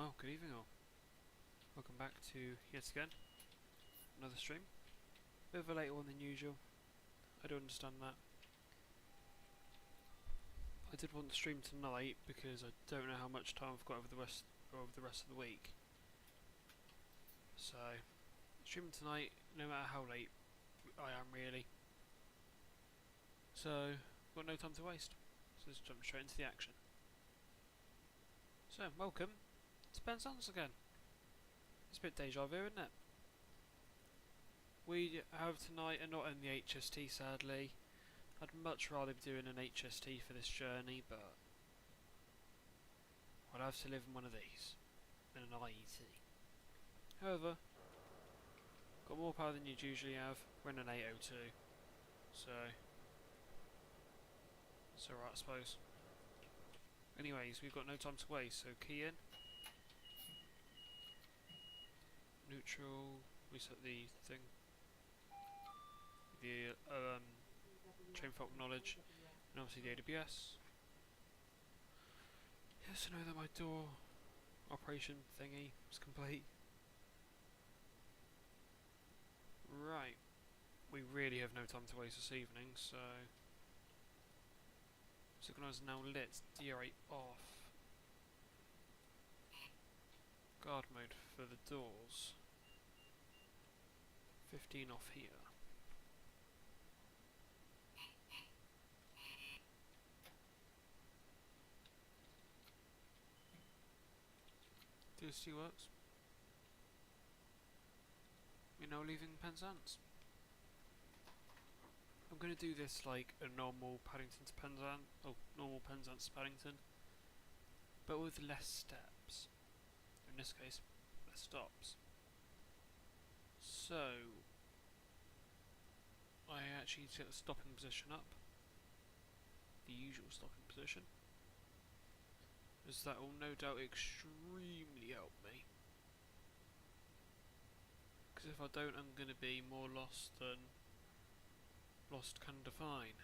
Well, good evening all. Welcome back to, yet again, another stream. Bit of a later one than usual. I do understand that. I did want to stream tonight because I don't know how much time I've got over the rest of the week. So, streaming tonight, no matter how late I am really. So, got no time to waste. So let's jump straight into the action. So, welcome to Penzance again. It's a bit deja vu, isn't it? We have tonight and not in the HST, sadly. I'd much rather be doing an HST for this journey, but I'd have to live in one of these, in an IET. However, got more power than you'd usually have. We're in an 802, so it's alright, I suppose. Anyways, we've got no time to waste, so key in. Neutral, reset the thing. The train fault knowledge, and obviously the AWS. Yes, I know that my door operation thingy is complete. Right, we really have no time to waste this evening, so synchronizer now lit, DR8 off. Guard mode for the doors. 15 off here. TSC works. We're now leaving Penzance. I'm going to do this like a normal Paddington to Penzance, normal Penzance to Paddington, but with less steps. In this case, less stops. So, I actually need to get the stopping position up, the usual stopping position, as that will no doubt extremely help me. Because if I don't, I'm going to be more lost than lost can define.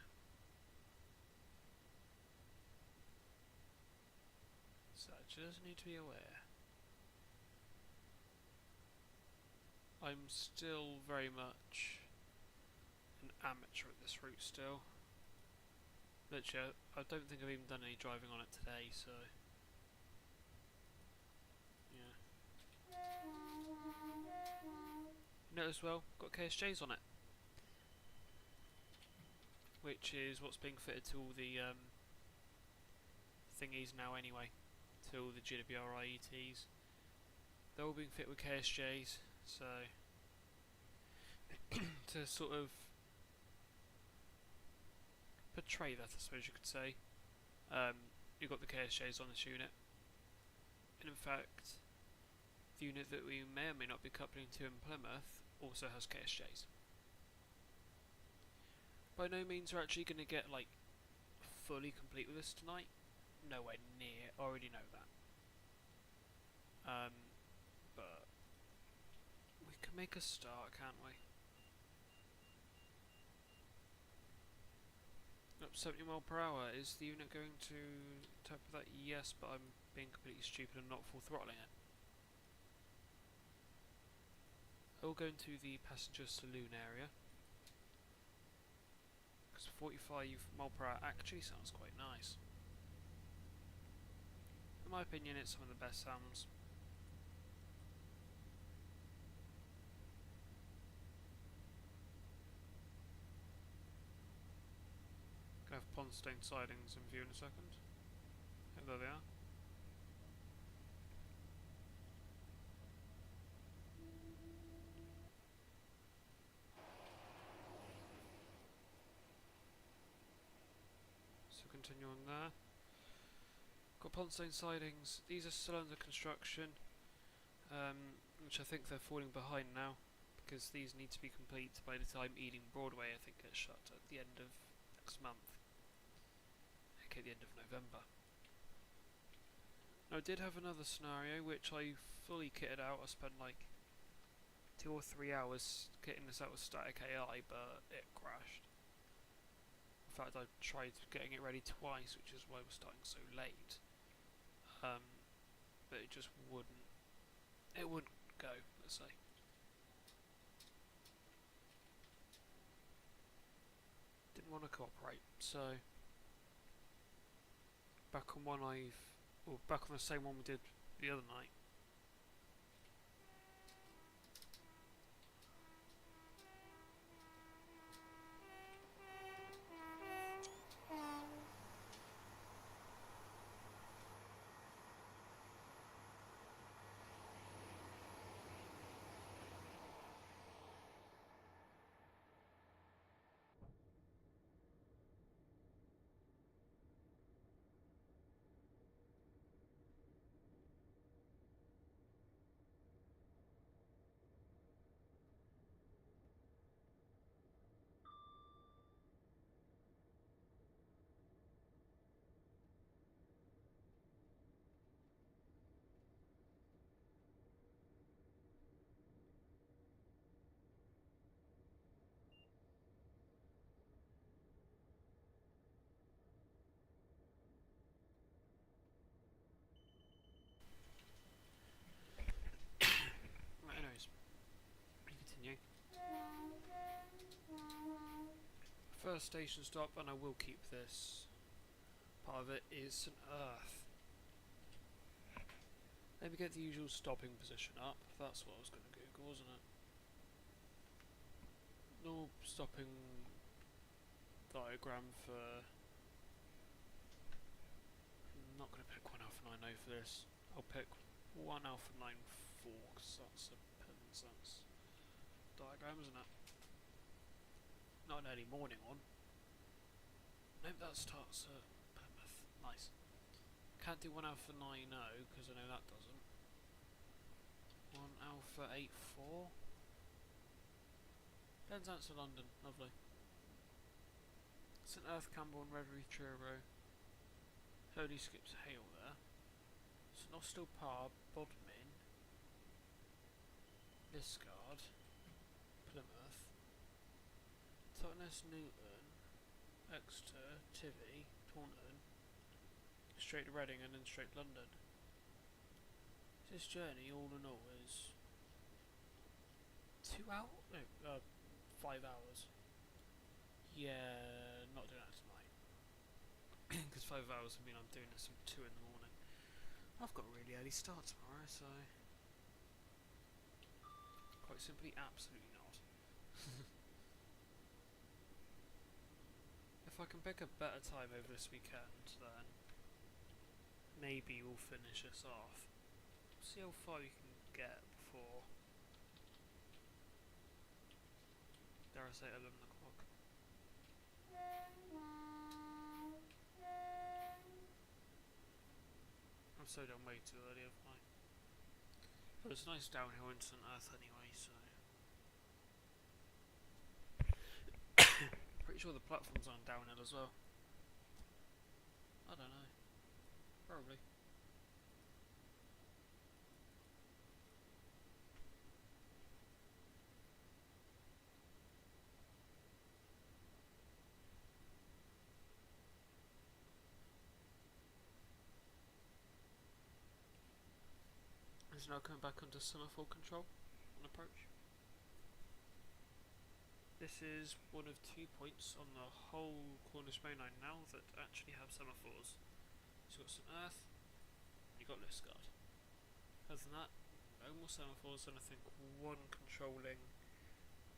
So I just need to be aware. I'm still very much an amateur at this route still. Literally, I don't think I've even done any driving on it today, so yeah. Notice as well, got KSJs on it, which is what's being fitted to all the thingies now anyway, to all the GWR IETs. They're all being fit with KSJs, so to sort of portray that, I suppose you could say, you've got the KSJs on this unit, and in fact the unit that we may or may not be coupling to in Plymouth also has KSJs. By no means are actually going to get like fully complete with this tonight, nowhere near, already know that. But we can make a start, can't we? Up 70 mile per hour. Is the unit going to interpret that? Yes, but I'm being completely stupid and not full throttling it. I will go into the passenger saloon area, because 45 mile per hour actually sounds quite nice. In my opinion, it's some of the best sounds. Gonna have Pondstone sidings in view in a second. Yeah, there they are. So continue on there. Got Pondstone sidings. These are still under construction, which I think they're falling behind now, because these need to be complete by the time Ealing Broadway I think gets shut at the end of next month. Okay, the end of November. Now I did have another scenario which I fully kitted out. I spent like 2 or 3 hours kitting this out with static AI, but it crashed. In fact, I tried getting it ready twice, which is why we're starting so late. but it just wouldn't. It wouldn't go, let's say. Didn't want to cooperate, so back on back on the same one we did the other night. Right, anyways, we continue. First station stop, and I will keep this part of it, is St. Earth. Let me get the usual stopping position up. That's what I was going to Google, wasn't it? No stopping diagram for... I'm not going to pick one Alpha 9O for this. I'll pick one Alpha 9-4, because that's a Penzance diagram, isn't it? Not an early morning one. Nope, that starts at Plymouth. Nice. Can't do one Alpha 9-0, because I know that doesn't. One Alpha 8-4. Penzance to London, lovely. St. Earth, Camborne, Reverie, Truro. Totally skips Hale there. St. Austell, Parr, Bodmin, Liscard, Plymouth, Totnes, Newton, Exeter, Tivy, Taunton, straight to Reading and then straight to London. This journey, all in all, is 2 hours? No, 5 hours. Yeah, not doing that tonight. Because 5 hours would mean I'm doing this at 2 in the morning. I've got a really early start tomorrow, so... Quite simply, absolutely not. If I can pick a better time over this weekend, then maybe we'll finish this off. See how far you can get before... Dare I say 11 o'clock. I've so done way too early, haven't I? But it's a nice downhill in St. Earth anyway, so... Pretty sure the platform's on downhill as well. I don't know. Probably. It's now coming back under semaphore control on approach. This is one of 2 points on the whole Cornish main line now that actually have semaphores. So you've got St. Earth, and you've got Liscard. Other than that, no more semaphores, and I think one controlling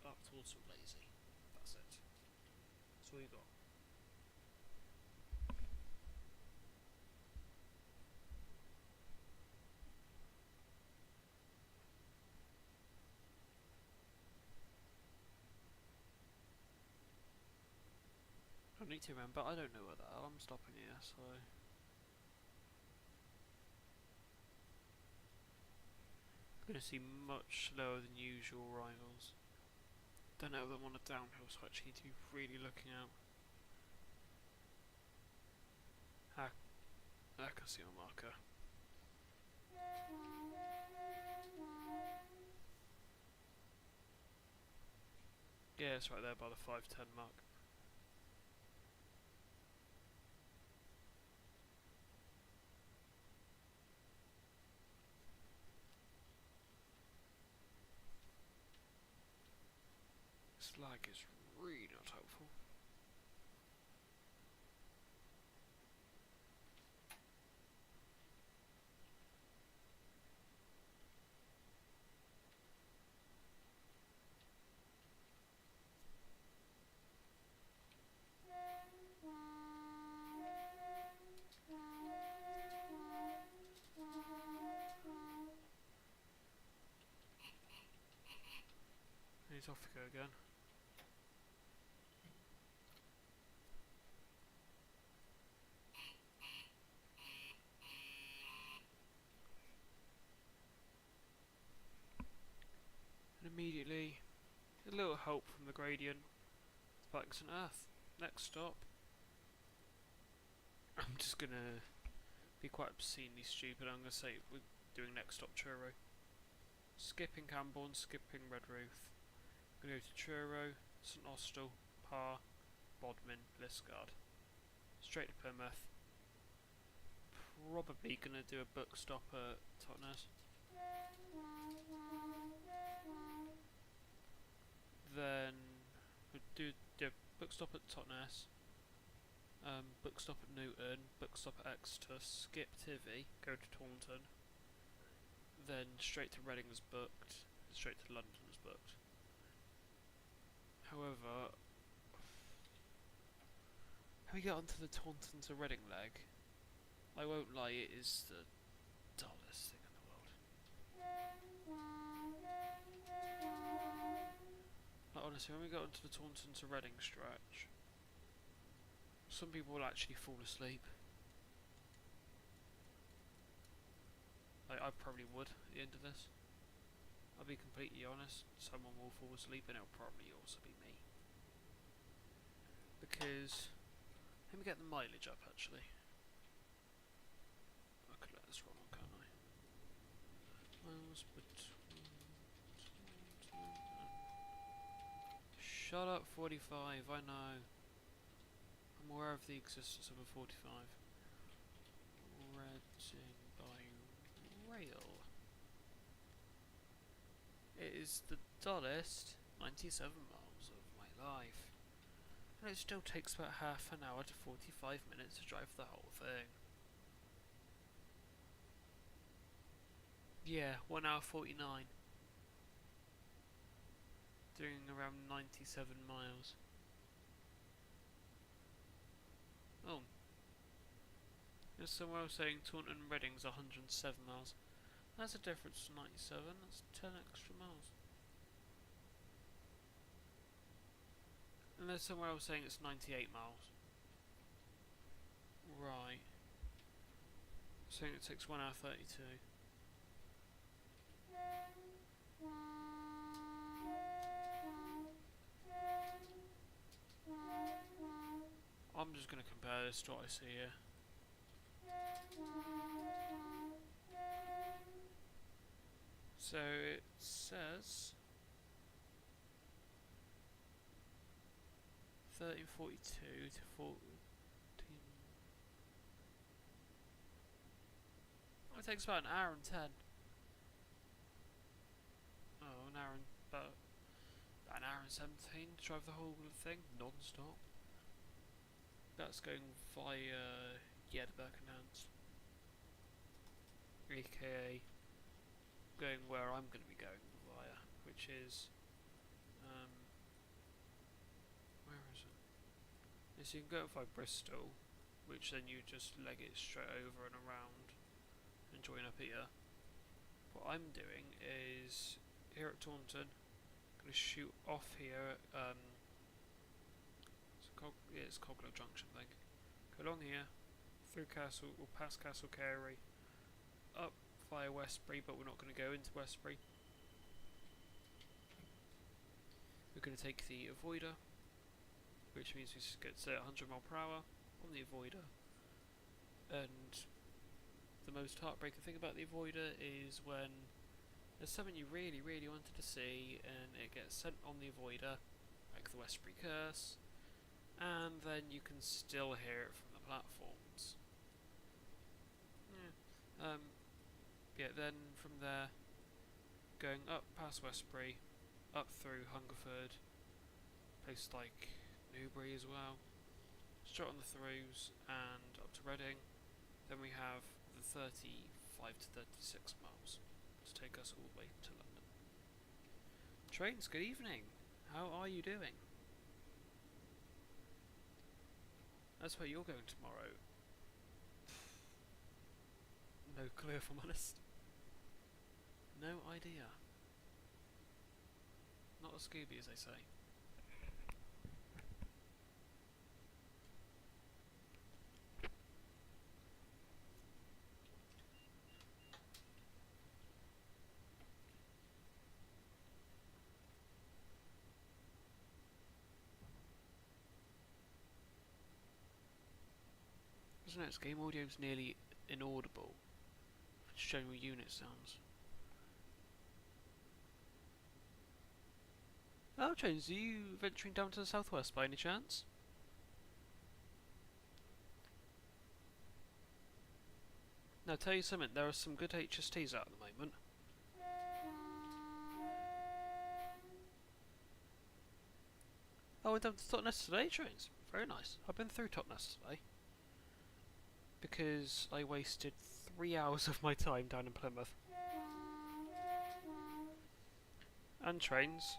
up towards St. Lazy. That's it. That's all you got. I need to remember, I don't know where I'm stopping here, so... I'm going to see much slower than usual rivals. Don't know them on a downhill, so I actually need to be really looking out. I can see my marker. Yeah, it's right there by the 5:10 mark. This lag is really not helpful. He's off to go again. And immediately, a little help from the gradient. Back to Earth. Next stop. I'm just gonna be quite obscenely stupid. I'm gonna say we're doing next stop Truro. Skipping Camborne, skipping Redruth. We're gonna go to Truro, St Austell, Parr, Bodmin, Liskeard. Straight to Plymouth. Probably gonna do a book stop at Totnes. Then we'll do book stop at Totnes. Book stop at Newton, book stop at Exeter, skip Tivy, go to Taunton, then straight to Reading is booked, straight to London is booked. However, how we get onto the Taunton to Reading leg, I won't lie, it is the dullest thing in the world. Like honestly, when we get onto the Taunton to Reading stretch, some people will actually fall asleep. I probably would at the end of this. I'll be completely honest, someone will fall asleep and it'll probably also be me. Because, let me get the mileage up actually. I could let this run on, can't I? Miles between Shut up 45, I know. I'm aware of the existence of a 45. Reading by rail. It is the dullest 97 miles of my life. And it still takes about half an hour to 45 minutes to drive the whole thing. Yeah, 1 hour 49. Doing around 97 miles. Oh. There's somewhere else saying Taunton Reading's 107 miles. That's a difference to 97, that's 10 extra miles. And there's somewhere else saying it's 98 miles. Right. Saying it takes 1 hour 32. I'm just going to compare this to what I see here. So it says 1342 to 14. Oh, it takes about an hour and 10. Oh, an hour and about an hour and 17 to drive the whole thing non-stop. That's going via the Birkenhans, aka going where I'm going to be going via, which is where is it? Yes, you can go via Bristol, which then you just leg it straight over and around and join up here. What I'm doing is here at Taunton, going to shoot off here at it's Coglow Junction, I think. Go along here, through Castle, or past Castle Carey, up via Westbury, but we're not going to go into Westbury. We're going to take the Avoider, which means we get to 100 mph on the Avoider. And the most heartbreaking thing about the Avoider is when there's something you really, really wanted to see, and it gets sent on the Avoider, like the Westbury Curse, and then you can still hear it from the platforms. Yeah, then from there, going up past Westbury, up through Hungerford, Places like Newbury as well. Straight on the throughs and up to Reading. Then we have the 35 to 36 miles to take us all the way to London. Trains, good evening. How are you doing? That's where you're going tomorrow. No clue if I'm honest. No idea. Not a Scooby as they say. Isn't it? Game audio's nearly inaudible. It's general unit sounds. Oh, James, are you venturing down to the southwest by any chance? Now, tell you something, there are some good HSTs out at the moment. Oh, I went down to Totnes today, Trains. Very nice. I've been through Totnes today. Because I wasted 3 hours of my time down in Plymouth. And Trains.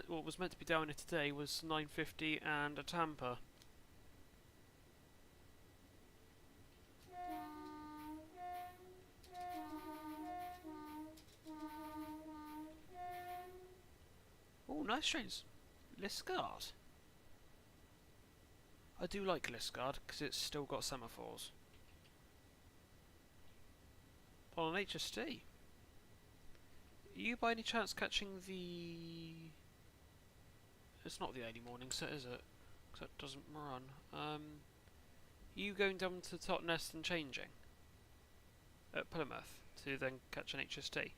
What was meant to be down here today was 950 and a Tampa. Oh, nice Trains. Liscard. I do like Liscard because it's still got semaphores. On an HST. Are you by any chance catching the... It's not the early morning set, is it? Because that doesn't run. You going down to Totnes and changing at Plymouth to then catch an HST?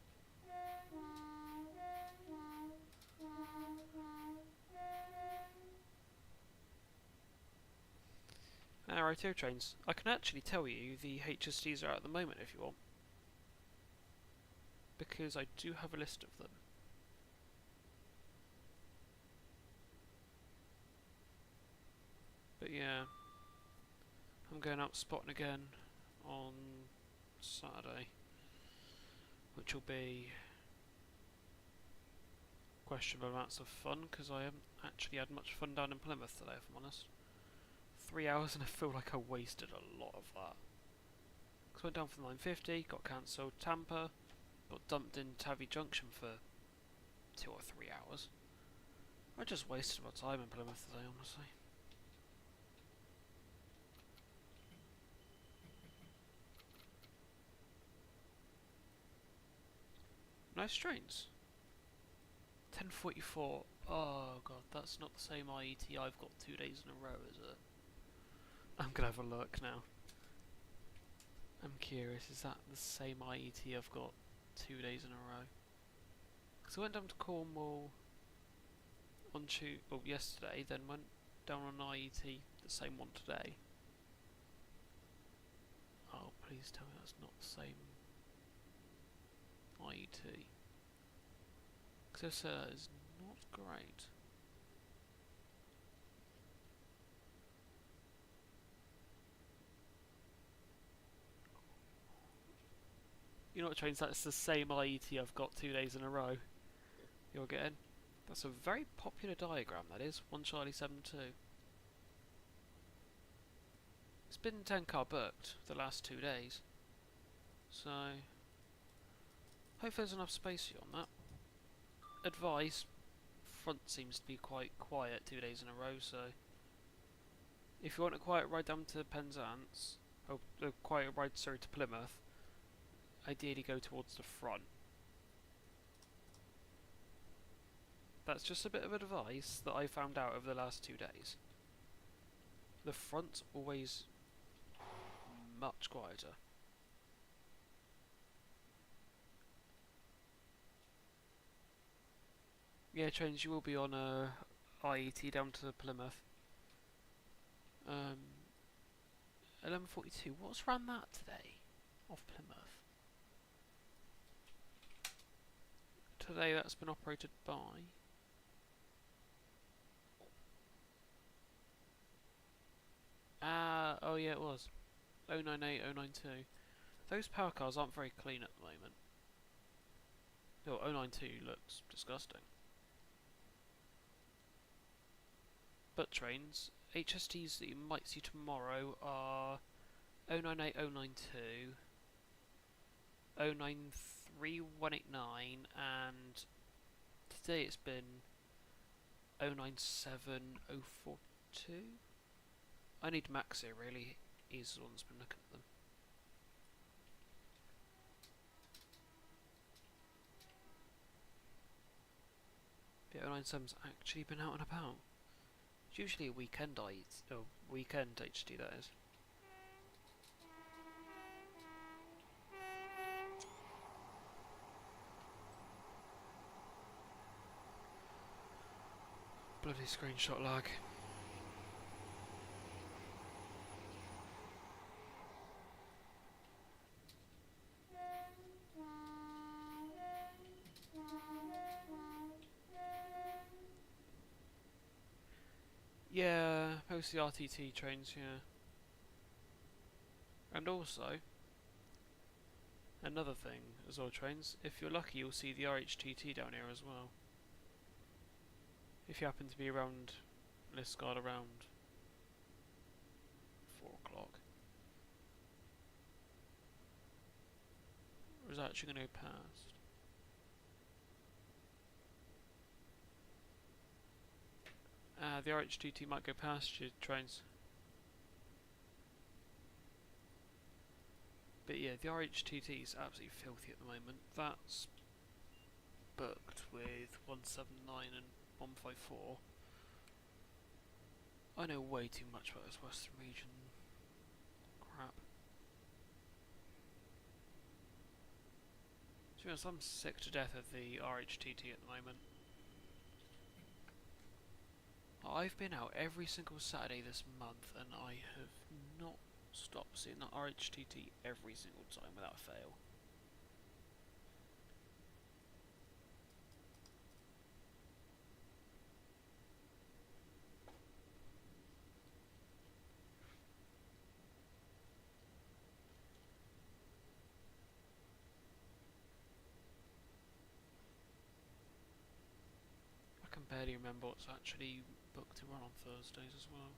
Alright, here Trains. I can actually tell you the HSTs are out at the moment if you want. Because I do have a list of them. But yeah, I'm going out spotting again on Saturday, which will be questionable amounts of fun because I haven't actually had much fun down in Plymouth today, if I'm honest. 3 hours and I feel like I wasted a lot of that. Because I went down for 950, got cancelled. Tampa, got dumped in Tavy Junction for 2 or 3 hours. I just wasted my time in Plymouth today, honestly. Nice trains. 10:44. Oh god, that's not the same IET I've got 2 days in a row, is it? I'm gonna have a look now. I'm curious, is that the same IET I've got 2 days in a row? Because I went down to Cornwall on yesterday, then went down on IET, the same one today. Oh, please tell me that's not the same IET. Because is not great. You know what, Trains, that's the same IET I've got 2 days in a row. You're getting? That's a very popular diagram, that is. 1 Charlie 72. It's been 10-car booked the last 2 days. So, hopefully there's enough space for you on that. Advice, front seems to be quite quiet 2 days in a row, so if you want a quiet ride down to Penzance, or a quiet ride, sorry, to Plymouth, ideally go towards the front. That's just a bit of advice that I found out over the last 2 days. The front's always much quieter. Yeah, Trains, you will be on a IET down to Plymouth. 11:42. What's ran that today? Off Plymouth. Today that's been operated by Oh yeah, it was. 098, 092. Those power cars aren't very clean at the moment. Oh, 092 looks disgusting. But trains, HSTs that you might see tomorrow are 098, 092, 093, 189, and today it's been 097, 042. I need Max here, really. He's the one that's been looking at them. The 097's actually been out and about. It's usually a weekend weekend HT, that is. Bloody screenshot lag. Yeah, mostly RTT trains, yeah. And also, another thing as well, trains, if you're lucky you'll see the RHTT down here as well. If you happen to be around Liscard around 4 o'clock. Or is that actually going to go past? The RHTT might go past your trains. But yeah, the RHTT is absolutely filthy at the moment. That's booked with 179 and 154. I know way too much about this Western region crap. To be honest, I'm sick to death of the RHTT at the moment. I've been out every single Saturday this month and I have not stopped seeing that RHTT every single time without fail. I can barely remember what's actually booked to run on Thursdays as well.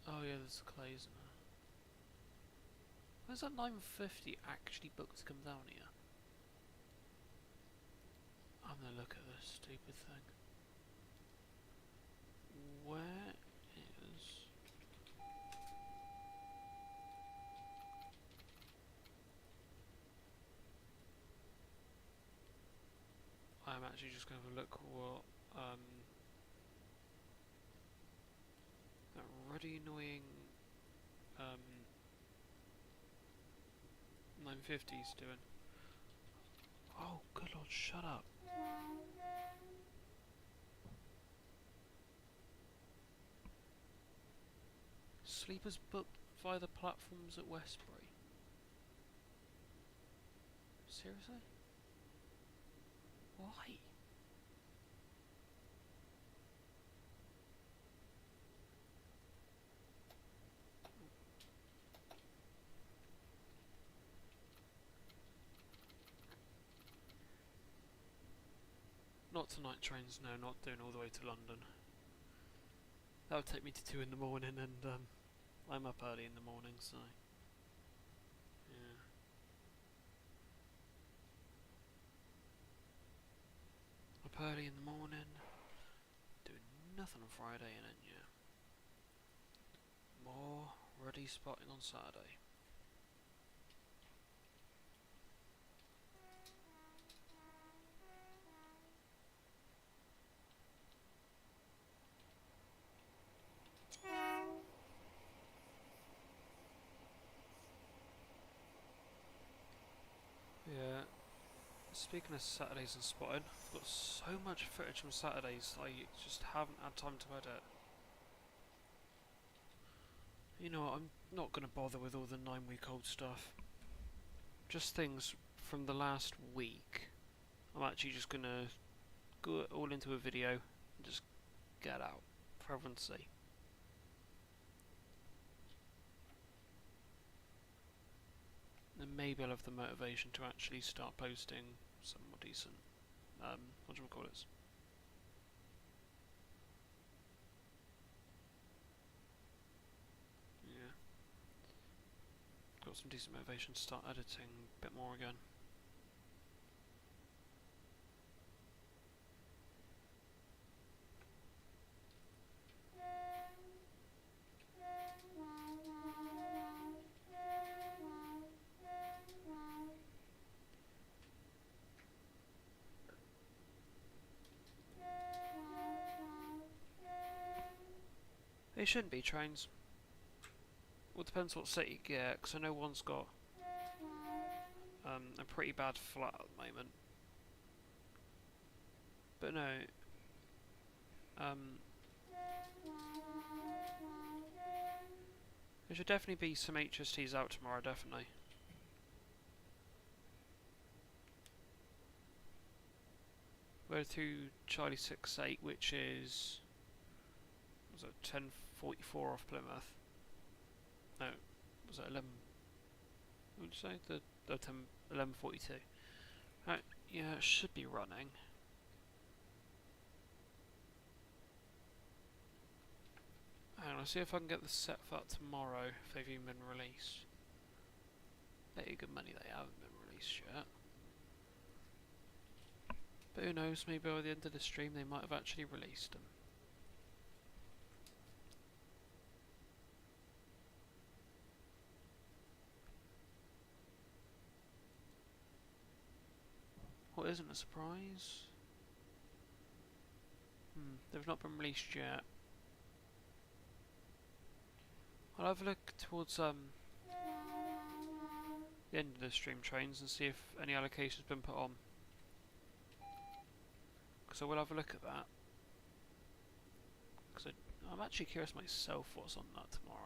Oh yeah, there's the Clays in there. Where's that 950 actually booked to come down here? I'm gonna look at this stupid thing. Where is... I'm actually just going to have a look what that really annoying 950's doing. Oh, good lord, shut up. Sleepers booked via the platforms at Westbury. Seriously? Why? Not tonight trains, no, not doing all the way to London. That would take me to 2 in the morning and I'm up early in the morning, so... yeah. Up early in the morning, doing nothing on Friday and then yeah. More ruddy spotting on Saturday. Yeah. Speaking of Saturdays and spotting, I've got so much footage from Saturdays I just haven't had time to edit. You know what, I'm not going to bother with all the 9-week-old stuff. Just things from the last week. I'm actually just going to go all into a video, just get out for everyone to see. And maybe I'll have the motivation to actually start posting some more decent, whatchamacallits. Yeah. Got some decent motivation to start editing a bit more again. They shouldn't be trains. Well, it depends what set you get, because I know one's got a pretty bad flat at the moment. But no, there should definitely be some HSTs out tomorrow, definitely. We're through Charlie 68, which is, was it 10:44 off Plymouth? No, was it 11? What did you say? The 11:42. Right, yeah, it should be running. And I'll see if I can get the set for that tomorrow, if they've even been released. Bet you good money they haven't been released yet. But who knows, maybe by the end of the stream they might have actually released them. What isn't a surprise? They've not been released yet. I'll have a look towards the end of the stream trains and see if any allocation's been put on. Because I will have a look at that. Because I'm actually curious myself what's on that tomorrow.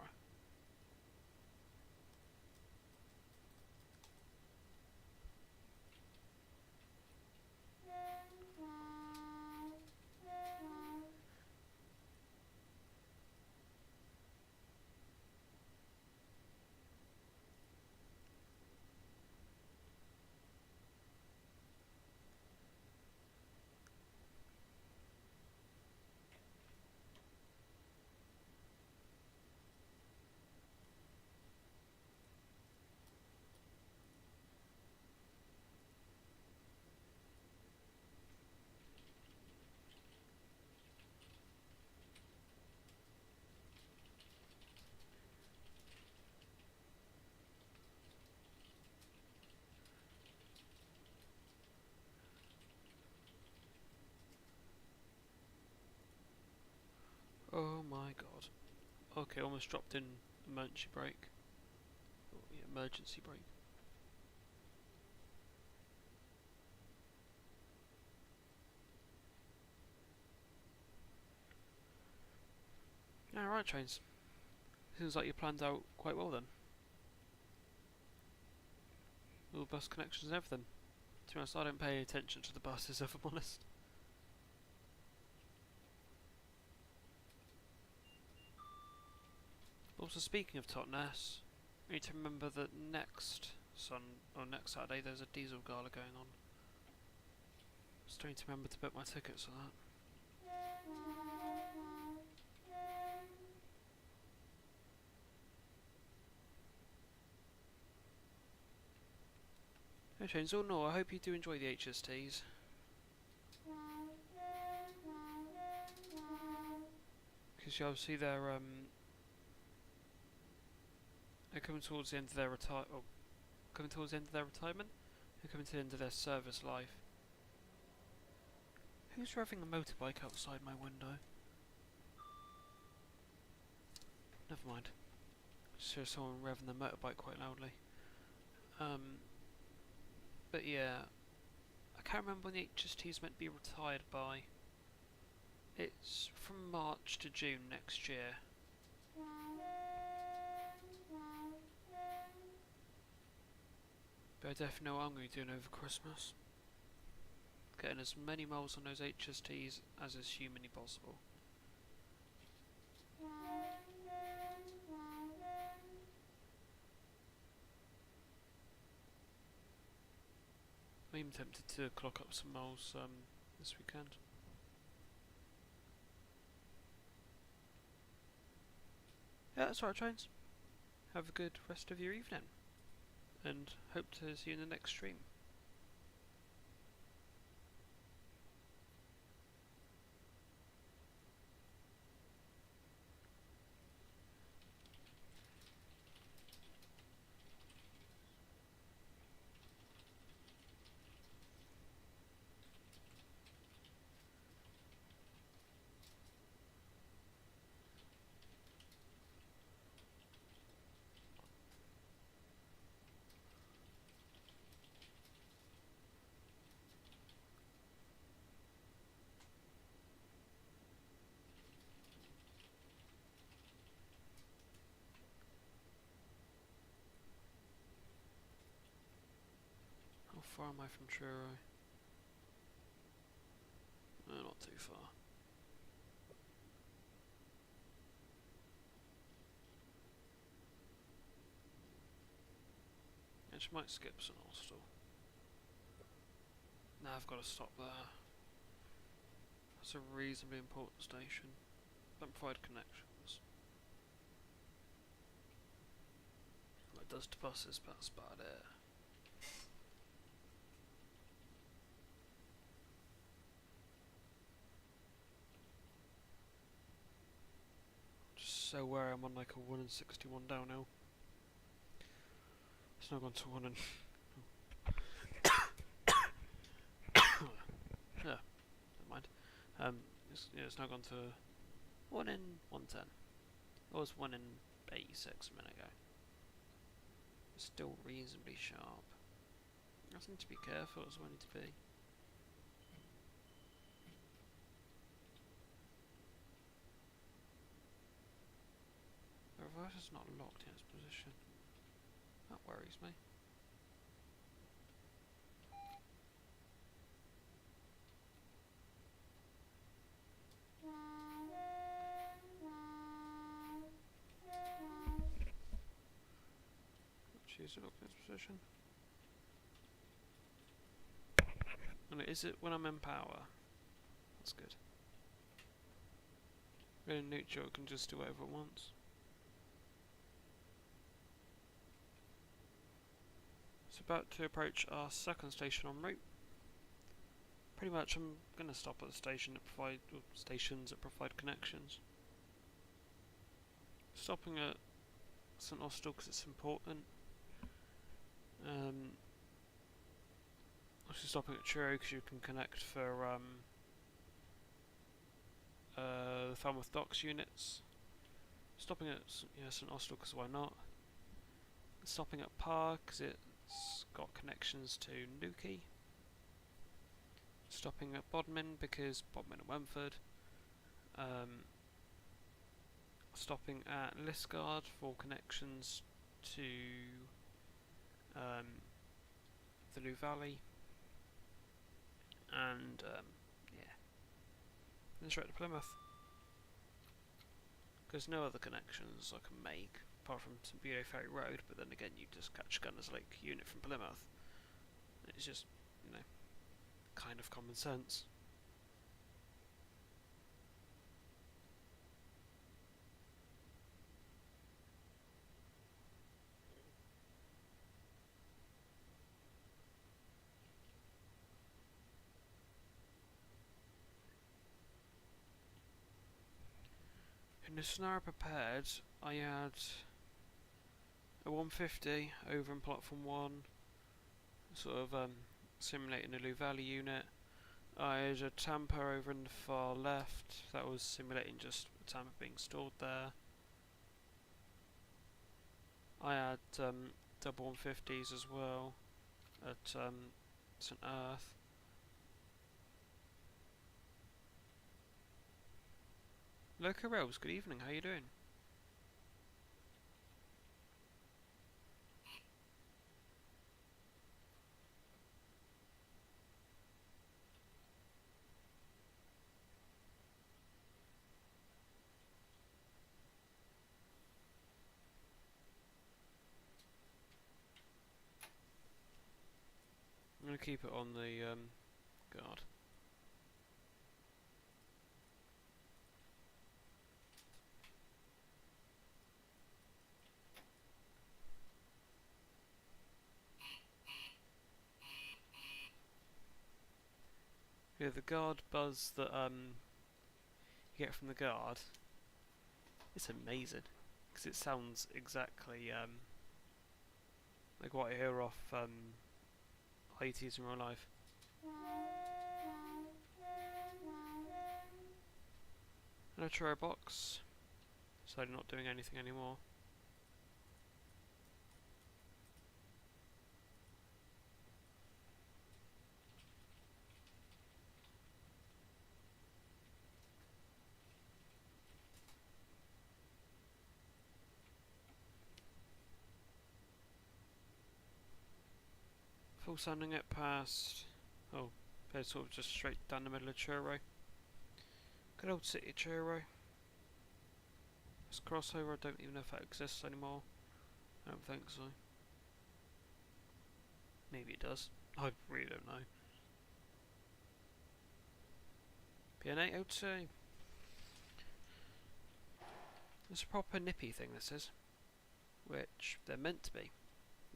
Oh my god. Okay, almost dropped in emergency brake. Oh, yeah, emergency brake. Alright, trains. Seems like you planned out quite well then. All bus connections and everything. To be honest, I don't pay attention to the buses, if I'm honest. Also, speaking of Totnes, we need to remember that next Saturday there's a diesel gala going on. Just need to remember to book my tickets for that. Hey trains, all in all, I hope you do enjoy the HSTs. Because you obviously they're coming towards the end of their retirement. They're coming to the end of their service life. Who's revving a motorbike outside my window? Never mind. Just hear someone revving the motorbike quite loudly. But yeah, I can't remember when the HST is meant to be retired by. It's from March to June next year. But I definitely know what I'm going to be doing over Christmas. getting as many miles on those HSTs as is humanly possible. I'm even tempted to clock up some miles this weekend. Yeah, that's right, trains. Have a good rest of your evening, and hope to see you in the next stream. How far am I from Truro? No, not too far. I just might skip St Austell. Now I've got to stop there. That's a reasonably important station. Don't provide connections. Well, it does to buses, but that's about it. Just so where I'm on like a 1 in 61 downhill. It's now gone to 1 in... yeah, never mind. It's now gone to 1 in 110. It was 1 in 86 a minute ago. It's still reasonably sharp. I just need to be careful as well, I need to be. The reverser's not locked in its position. That worries me. Is it locked in its position? And is it when I'm in power? That's good. When in neutral, it can just do whatever it wants. It's about to approach our second station en route. Pretty much, I'm going to stop at the station that provide stations that provide connections. Stopping at St Austell because it's important. Also stopping at Truro because you can connect for the Falmouth Docks units. Stopping at St Austell because why not? Stopping at Parr because it's got connections to Newquay. Stopping at Bodmin because Bodmin and Wentford. Stopping at Liskeard for connections to the Lou Valley, and yeah, then straight to Plymouth. There's no other connections I can make apart from St Budo Ferry Road, but then again you just catch a Gunners Lake unit from Plymouth. It's just, you know, kind of common sense. In the scenario prepared, I had a 150 over in platform 1, sort of simulating a Lou Valley unit. I had a Tampa over in the far left, that was simulating just a Tampa being stored there. I had double 150s as well at St Earth. Loco Rails, good evening, how you doing? going to keep it on the guard. Yeah, the guard buzz that you get from the guard, it's amazing because it sounds exactly like what I hear off IETs in real life. And a Truro box, so I'm not doing anything anymore. Full sanding it past. Oh, they're sort of just straight down the middle of Truro. Good old city Truro. This crossover, I don't even know if that exists anymore. I don't think so. Maybe it does. I really don't know. PN802. It's a proper nippy thing, this is. Which they're meant to be,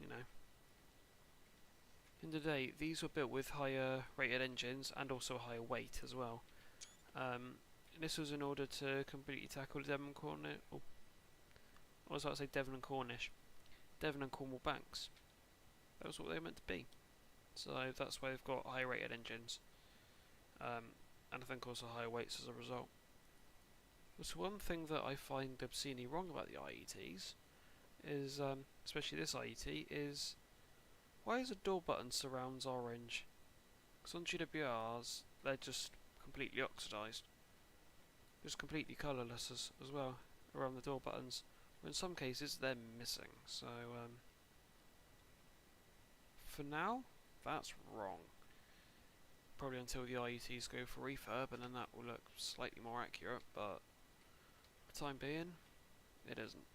you know. In the day, these were built with higher rated engines and also higher weight as well. And this was in order to completely tackle the Devon and Cornish. Oh, I was about to say Devon and Cornish. Devon and Cornwall banks. That was what they were meant to be. So that's why they've got high rated engines. And I think also higher weights as a result. So one thing that I find obscenely wrong about the IETs is, especially this IET, is why is the door button surrounds orange? Because on GWRs they're just completely oxidised. Just completely colourless as well around the door buttons. Or in some cases they're missing. So for now, that's wrong. Probably until the IETs go for refurb, and then that will look slightly more accurate, but for the time being, it isn't.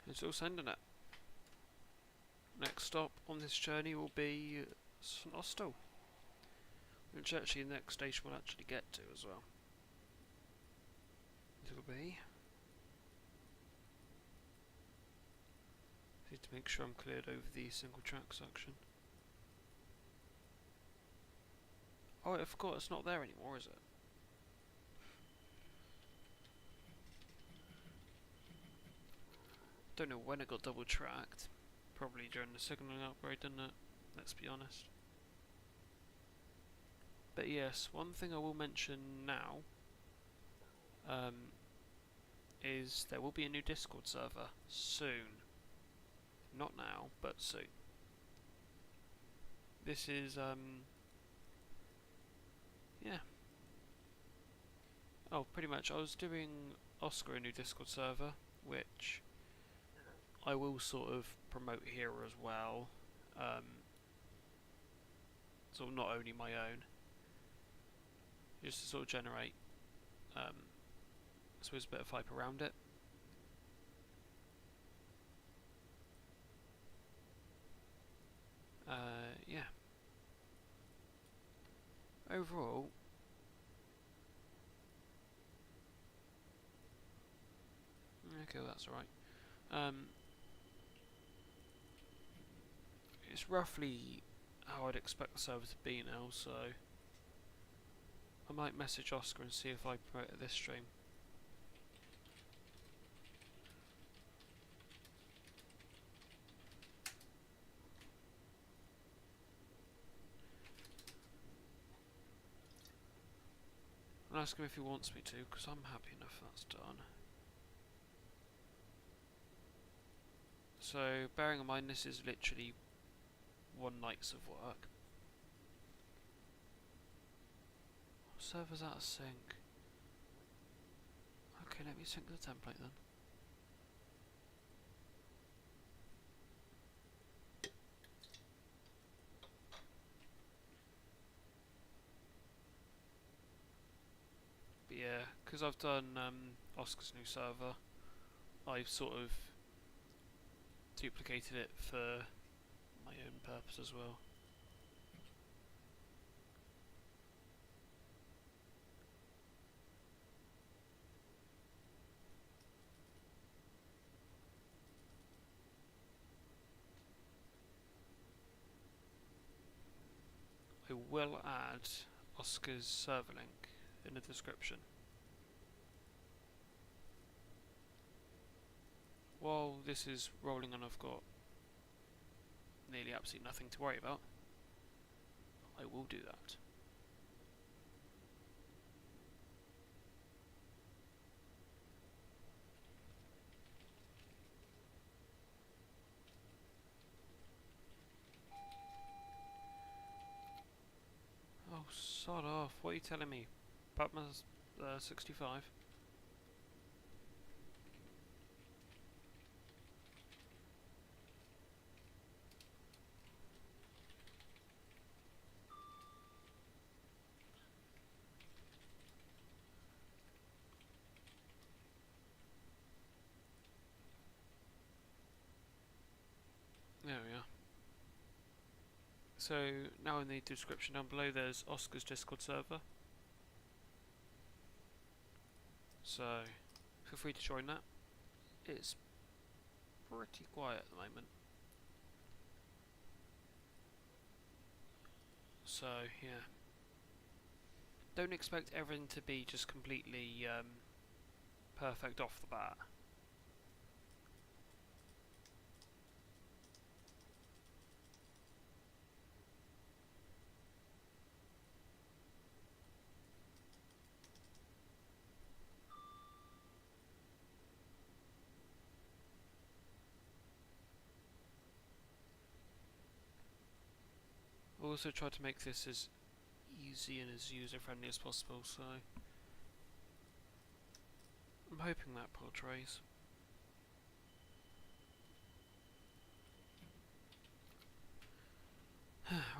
It's still sending it. Next stop on this journey will be St Austell, which actually the next station we'll actually get to as well. It'll be. Need to make sure I'm cleared over the single track section. Oh, I forgot it's not there anymore, is it? Don't know when it got double tracked. Probably during the signalling upgrade, didn't it? Let's be honest. But yes, one thing I will mention now is there will be a new Discord server soon. Not now, but soon. This is yeah. Oh, pretty much. I was doing Oscar a new Discord server, which I will sort of promote here as well. Sort of not only my own, just to sort of generate, I suppose, a bit of hype around it. Yeah. Overall, okay, that's alright. It's roughly how I'd expect the server to be now, so I might message Oscar and see if I promote it this stream. I'll ask him if he wants me to, because I'm happy enough that's done. So, bearing in mind this is literally one night's of work. server's out of sync. Okay, let me sync the template then. But yeah, because I've done Oscar's new server, I've sort of duplicated it for my own purpose as well. I will add Oscar's server link in the description. While this is rolling and I've got nearly absolutely nothing to worry about, I will do that. Oh, sod off. What are you telling me? Batman's 65? There we are. So, now in the description down below there's Oscar's Discord server. So, feel free to join that. It's pretty quiet at the moment. So, yeah. Don't expect everything to be just completely perfect off the bat. I'll also try to make this as easy and as user friendly as possible, so I'm hoping that portrays.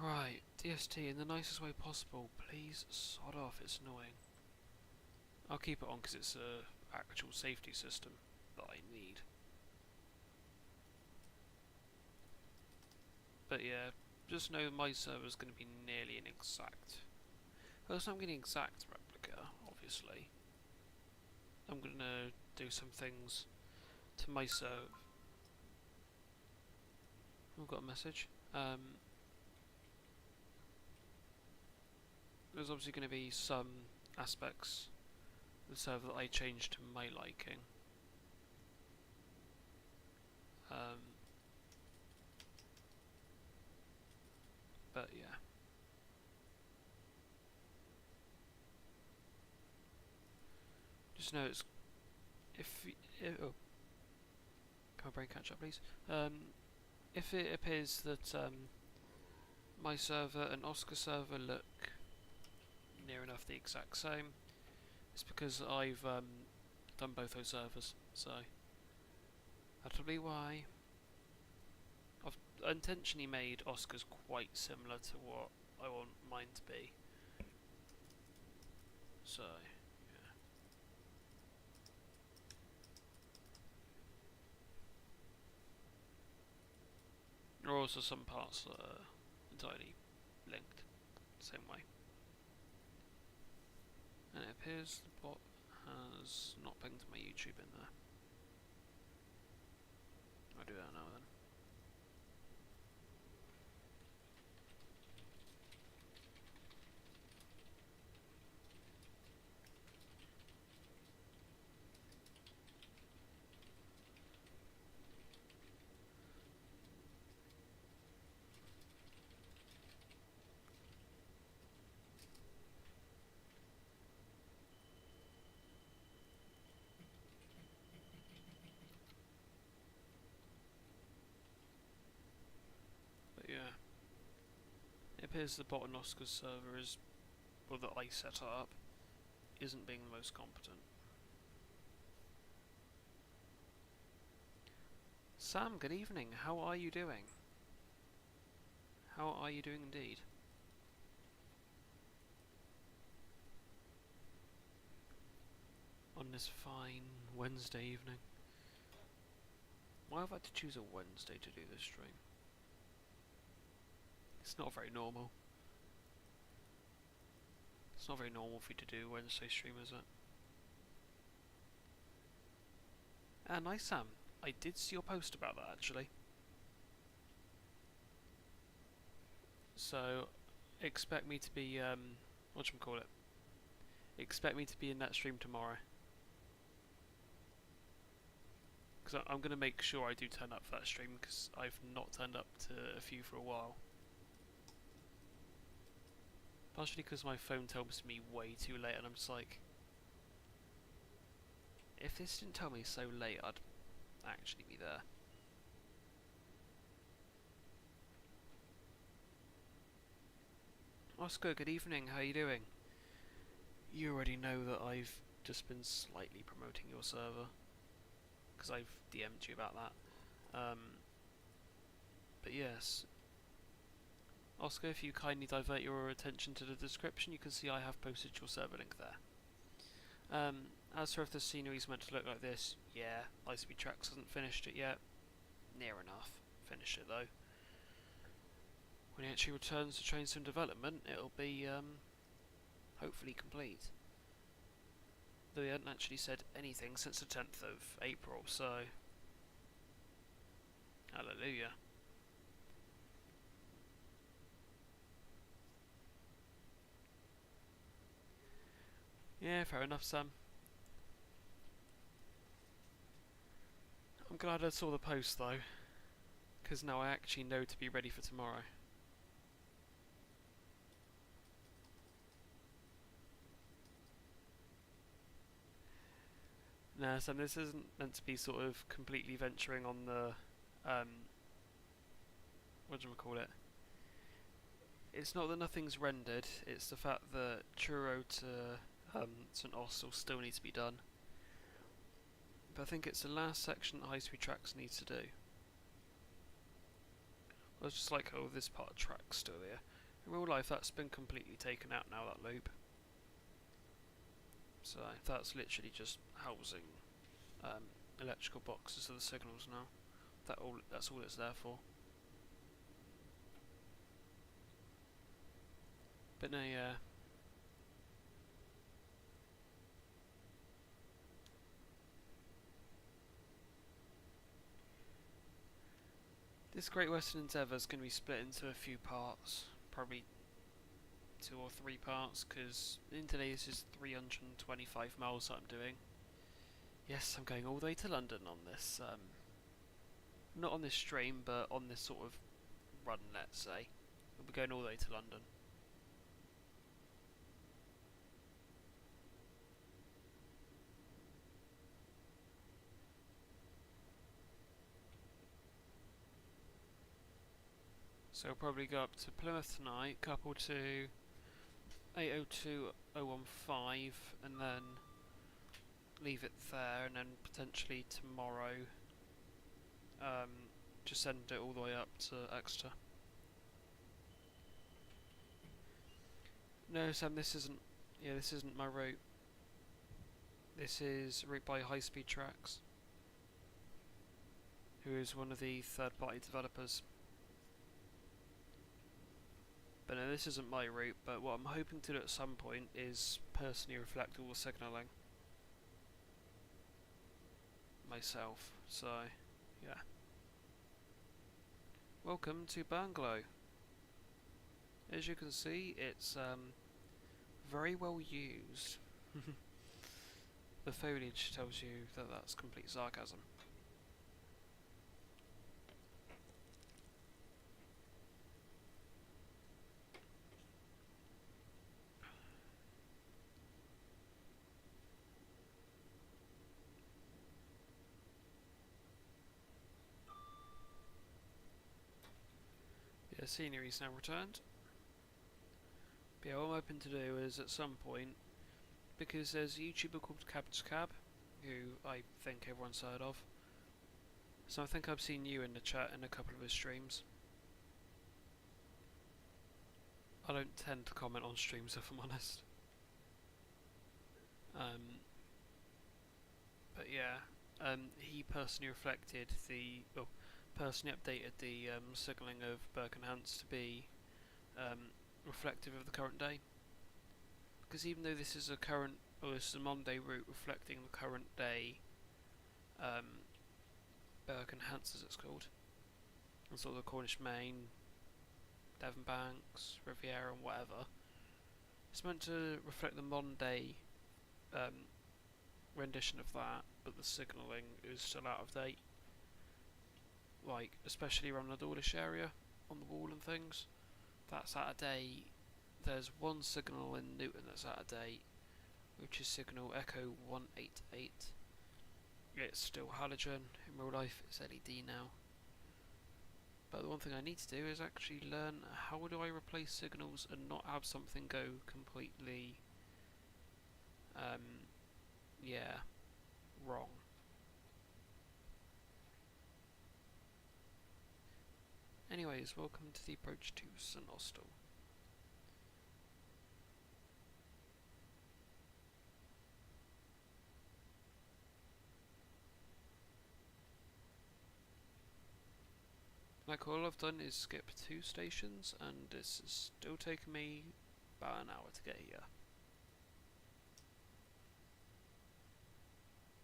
Right, DST in the nicest way possible. Please sod off, it's annoying. I'll keep it on because it's a actual safety system that I need. But yeah, just know my server's going to be nearly an exact. Well, it's not going to be an exact replica, obviously. I'm going to do some things to my server. I've got a message. There's obviously going to be some aspects of the server that I changed to my liking. But yeah. Just know it's oh, can my brain catch up, please? If it appears that my server and Oscar server look near enough the exact same, it's because I've done both those servers, so that'll be why. I've intentionally made Oscar's quite similar to what I want mine to be, so yeah. There are also some parts that are entirely linked, same way. And it appears the bot has not pinged my YouTube in there. I'll do that now then. But yeah, it appears the bot on Oscar's server is or that I set up, isn't being the most competent. Sam, good evening. How are you doing? How are you doing indeed? On this fine Wednesday evening. Why have I had to choose a Wednesday to do this stream? It's not very normal. It's not very normal for you to do Wednesday stream, is it? Ah, nice, Sam. I did see your post about that, actually. So, expect me to be, whatchamacallit? Expect me to be in that stream tomorrow. Because I'm going to make sure I do turn up for that stream, because I've not turned up to a few for a while. Partially because my phone tells me way too late, and I'm just like, if this didn't tell me so late, I'd actually be there. Oscar, good evening, how are you doing? You already know that I've just been slightly promoting your server, because I've DM'd you about that. But yes, Oscar, if you kindly divert your attention to the description, you can see I have posted your server link there. As for if the scenery is meant to look like this, yeah, Lightspeed Tracks hasn't finished it yet. Near enough. Finish it though. When it actually returns to Train Sim development, it'll be hopefully complete. Though he hadn't actually said anything since the 10th of April, so hallelujah. Yeah, fair enough, Sam. I'm glad I saw the post though, because now I actually know to be ready for tomorrow. No, Sam, this isn't meant to be sort of completely venturing on the, whatchamacallit? It's not that nothing's rendered, it's the fact that Truro to St Austell still needs to be done. But I think it's the last section that High Speed Tracks needs to do. I was just like, oh, this part of track's still there. In real life, that's been completely taken out now, that loop. So that's literally just housing electrical boxes of the signals now. That's all it's there for. But no, yeah. This Great Western Endeavour is going to be split into a few parts, probably 2 or 3 parts, because in today this is 325 miles that I'm doing. Yes, I'm going all the way to London on this, not on this stream, but on this sort of run, let's say. We'll be going all the way to London. So we'll probably go up to Plymouth tonight, couple to 802015, and then leave it there, and then potentially tomorrow just send it all the way up to Exeter. No, Sam, this isn't my route. This is a route by High Speed Tracks, who is one of the third-party developers. But no, this isn't my route, but what I'm hoping to do at some point is personally reflect all the signalling myself, so yeah. Welcome to Bungalow. As you can see, it's very well used. The foliage tells you that that's complete sarcasm. Yeah, scenery's now returned. But yeah, what I'm hoping to do is at some point, because there's a YouTuber called Cab's Cab, who I think everyone's heard of. So I think I've seen you in the chat in a couple of his streams. I don't tend to comment on streams if I'm honest. But yeah, he personally reflected personally updated the signalling of Birkenhance to be reflective of the current day. Because even though this is this is a Monday route reflecting the current day, Birkenhance as it's called, and sort of the Cornish Main, Devon Banks, Riviera, and whatever. It's meant to reflect the modern day rendition of that, but the signalling is still out of date. Like, especially around the Dawlish area, on the wall and things. That's out of date. There's one signal in Newton that's out of date, which is signal Echo 188. It's still halogen. In real life, it's LED now. But the one thing I need to do is actually learn how do I replace signals and not have something go completely, wrong. Anyways, welcome to the approach to St Austell. Like, all I've done is skip 2 stations, and this is still taking me about an hour to get here.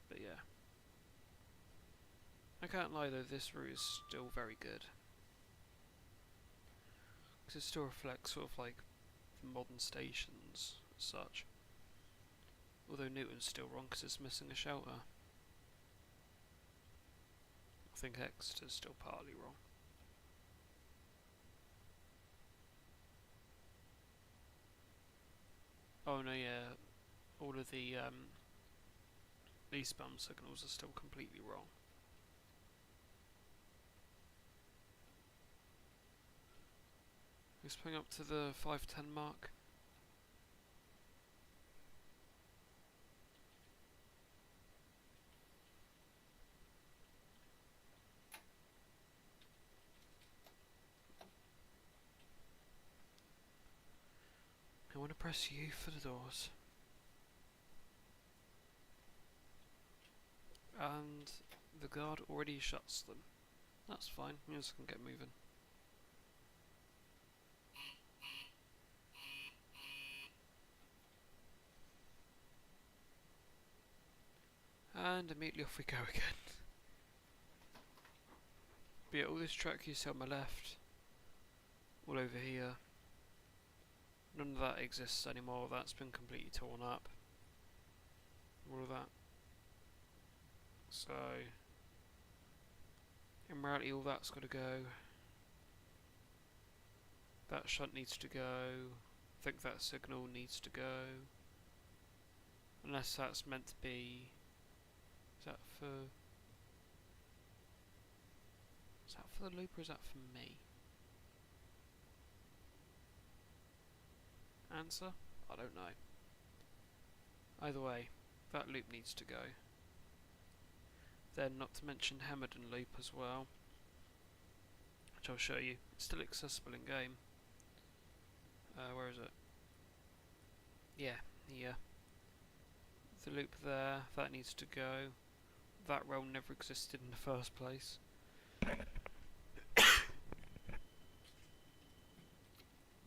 But yeah. I can't lie though, this route is still very good. Because it still reflects sort of like the modern stations as such. Although Newton's still wrong because it's missing a shelter. I think Exeter's still partly wrong. Oh no, yeah, all of the eastbound signals are still completely wrong. Let's bring up to the 5:10 mark. I want to press U for the doors. And the guard already shuts them. That's fine, we just can get moving. And immediately off we go again. But yeah, all this track you see on my left, all over here, none of that exists anymore, that's been completely torn up. All of that. So, in reality all that's got to go. That shunt needs to go. I think that signal needs to go. Unless that's meant to be... Is that for the loop or is that for me? Answer? I don't know. Either way, that loop needs to go. Then not to mention Hemerdon loop as well, which I'll show you. It's still accessible in game. Where is it? Yeah, here. The loop there, that needs to go. That rail never existed in the first place.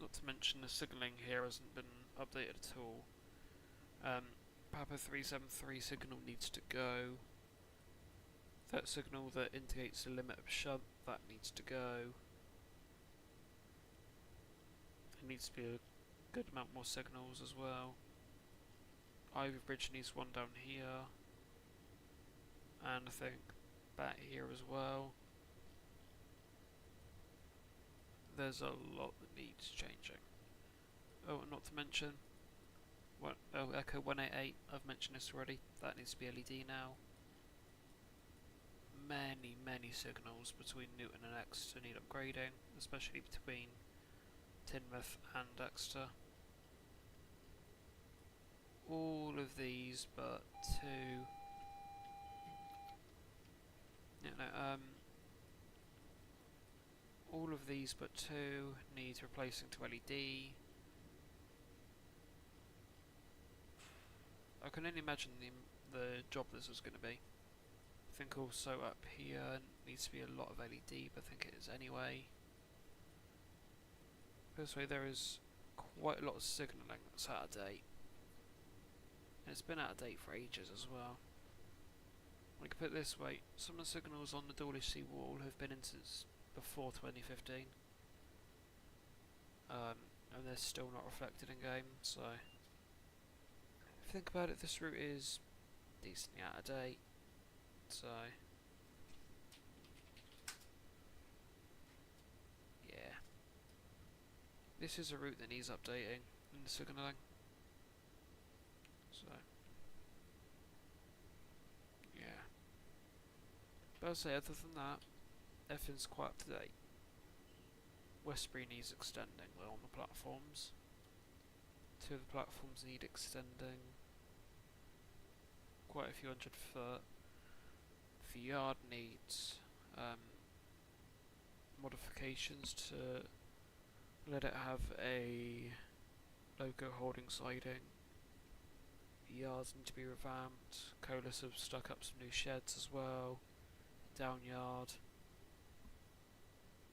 Not to mention the signalling here hasn't been updated at all. Papa 373 signal needs to go. That signal that indicates the limit of shunt, that needs to go. There needs to be a good amount more signals as well. Ivy Bridge needs one down here. And I think back here as well. There's a lot that needs changing. Oh, and not to mention, Echo 188, I've mentioned this already, that needs to be LED now. Many signals between Newton and Exeter need upgrading, especially between Teignmouth and Exeter. all of these but two. All of these but two need replacing to LED. I can only imagine the job this was going to be. I think also up here needs to be a lot of LED, but I think it is anyway. This way there is quite a lot of signalling that's out of date. And it's been out of date for ages as well. We can put it this way, some of the signals on the Dawlish Sea wall have been in since before 2015. And they're still not reflected in game, so if you think about it, this route is decently out of date. So yeah, this is a route that needs updating in the signalling. So yeah, but I'll say other than that, everything's quite up to date. Westbury needs extending though on the platforms. Two of the platforms need extending. Quite a few 100 foot. The yard needs modifications to let it have a loco holding siding. The yards need to be revamped. Colas have stuck up some new sheds as well. Down yard.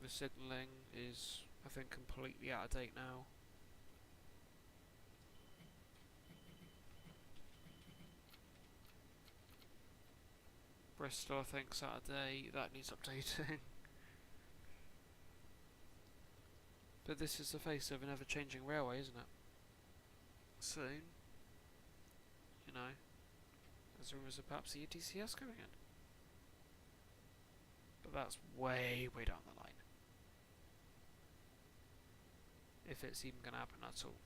The signalling is, I think, completely out of date now. Bristol, I think, is out of date. That needs updating. But this is the face of an ever-changing railway, isn't it? Soon, you know, there's rumours of perhaps the UTCS going in. But that's way, way down the line. If it's even going to happen at all.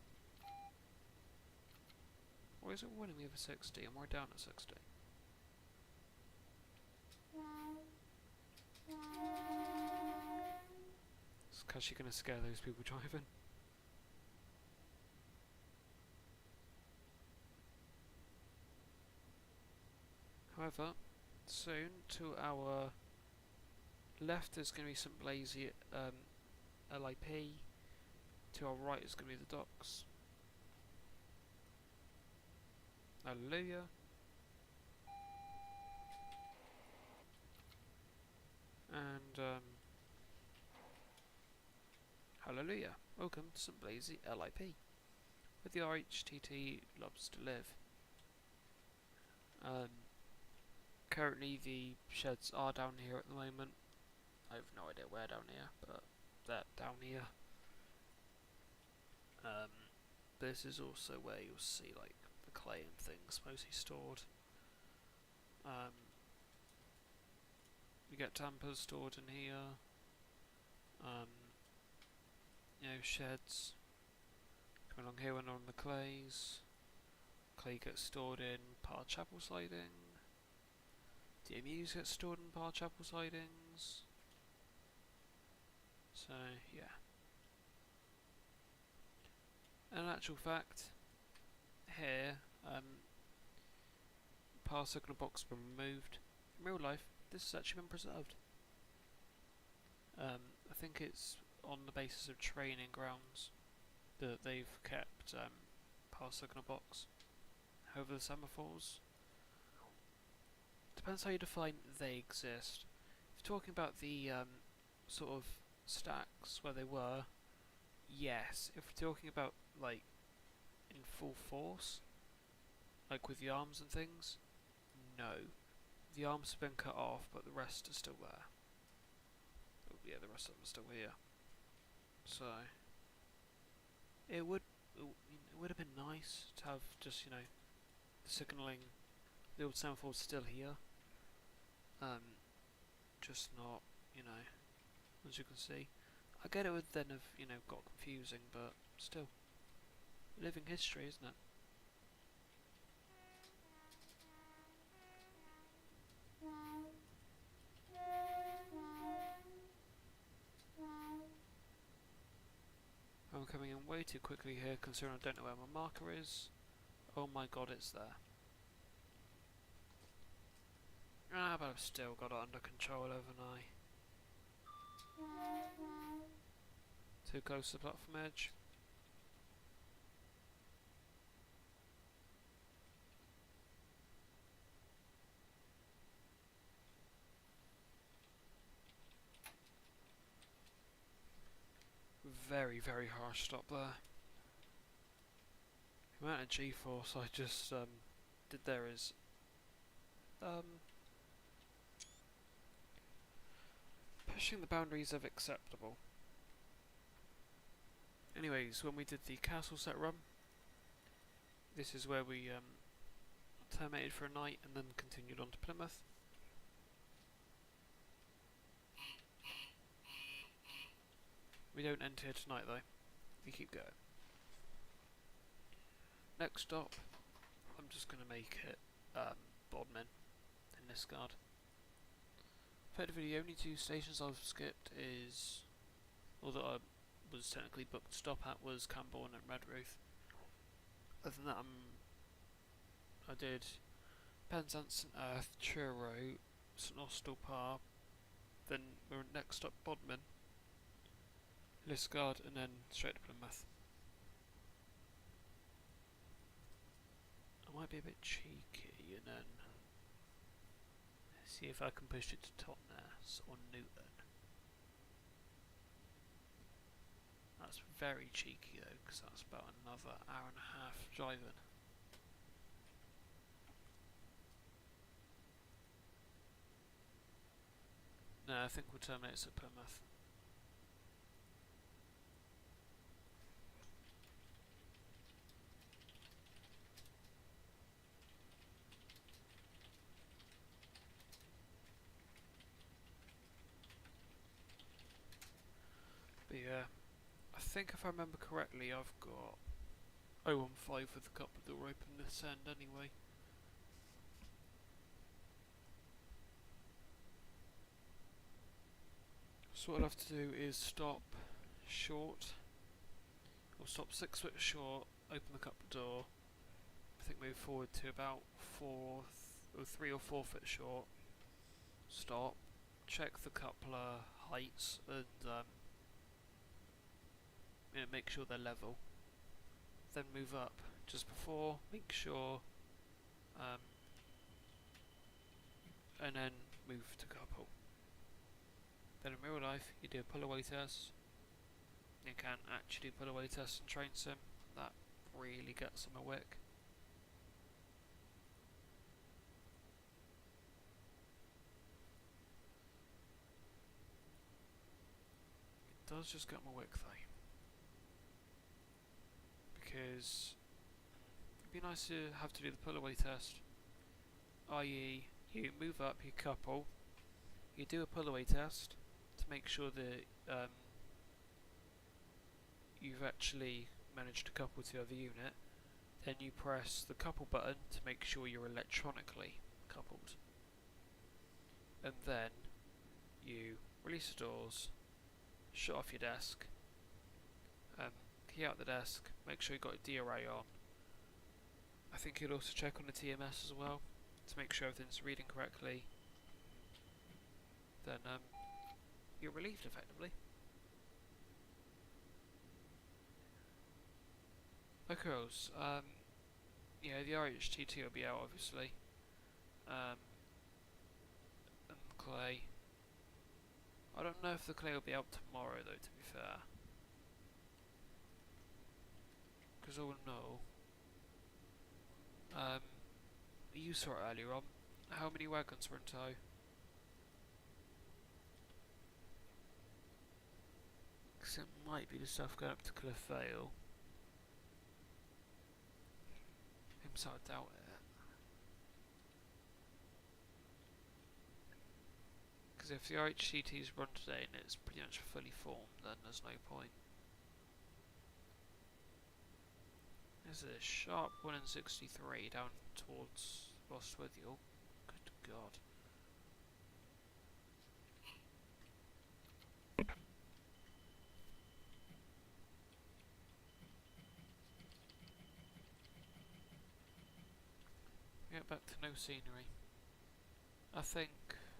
Or is it warning me over 60 and we're down at 60? It's because you're going to scare those people driving. However, soon to our left there's going to be some Blazy LIP. To our right is going to be the docks. Hallelujah. And hallelujah. Welcome to St. Blazy LIP, where the RHTT loves to live. Currently the sheds are down here at the moment. I have no idea where down here, but they're down here. This is also where you'll see like the clay and things mostly stored. You get tampers stored in here. You know, sheds. Come along here when on the clays. Clay gets stored in Par Chapel siding. DMUs get stored in Par Chapel sidings. So yeah. In actual fact, here, Par signal box has been removed. In real life, this has actually been preserved. I think it's on the basis of training grounds that they've kept Par signal box. However, the semaphores, depends how you define they exist. If you're talking about the sort of stacks where they were, yes. If we're talking about like in full force, like with the arms and things, no. The arms have been cut off, but the rest are still there. Oh, yeah, the rest of them are still here. So it would have been nice to have just, you know, the signalling, the old semaphores still here. Just not, you know, as you can see. I get it would then have, you know, got confusing, but still, living history, isn't it? I'm coming in way too quickly here, considering I don't know where my marker is. Oh my god, it's there. Ah, but I've still got it under control, haven't I? Too close to the platform edge. Very, very harsh stop there. The amount of G-force I just did there is pushing the boundaries of acceptable. Anyways, when we did the castle set run, this is where we terminated for a night and then continued on to Plymouth. We don't end here tonight though, we keep going. Next stop, I'm just going to make it Bodmin in this guard. Effectively the only two stations I've skipped is, or that I was technically booked to stop at, was Camborne and Redruth. Other than that I did Penzance, St Earth, Truro, St Austell Parr, then we're next up Bodmin, Liskeard, and then straight to Plymouth. I might be a bit cheeky and then see if I can push it to Totnes or Newton. That's very cheeky though, because that's about another hour and a half driving. No, I think we'll terminate at Plymouth. But yeah, I think if I remember correctly I've got 015 with the couple door open this end anyway. So what I'll have to do is stop short, or stop 6 foot short, open the couple door, I think move forward to about 3 or 4 foot short, stop, check the coupler heights and make sure they're level, then move up just before, make sure, and then move to couple. Then in real life you do a pull away test. You can actually do pull away tests in train sim, that really gets them a wick. It does just get them a wick though, because it'd be nice to have to do the pull away test, i.e. you move up, you couple, you do a pull away test to make sure that you've actually managed to couple to the other unit, then you press the couple button to make sure you're electronically coupled, and then you release the doors, shut off your desk, key out the desk, make sure you've got a DRA on. I think you'll also check on the TMS as well to make sure everything's reading correctly. Then you're relieved effectively. Okay, yeah, the RHTT will be out obviously. And Clay. I don't know if the Clay will be out tomorrow though, to be fair. Because oh no. You saw it earlier on. How many wagons were in tow? Because it might be the stuff going up to Cliff Vale. So I doubt it. Because if the RHCT's run today and it's pretty much fully formed, then there's no point. There's a sharp 1 in 63 down towards Rostwithiel. Good God. back to no scenery. I think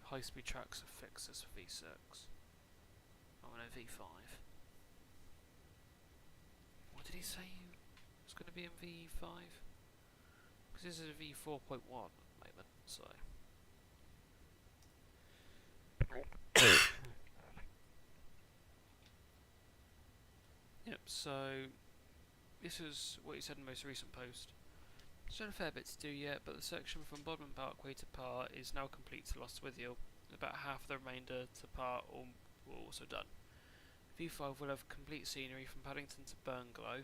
high-speed tracks are fixes for V6. I'm on a V5. What did he say it's going to be in V5? Because this is a V4.1 at the moment, so... Yep, so this is what he said in the most recent post. Still a fair bit to do yet, but the section from Bodmin Parkway to Par is now complete to Lostwithiel. About half the remainder to Par are also done. V5 will have complete scenery from Paddington to Burnglow,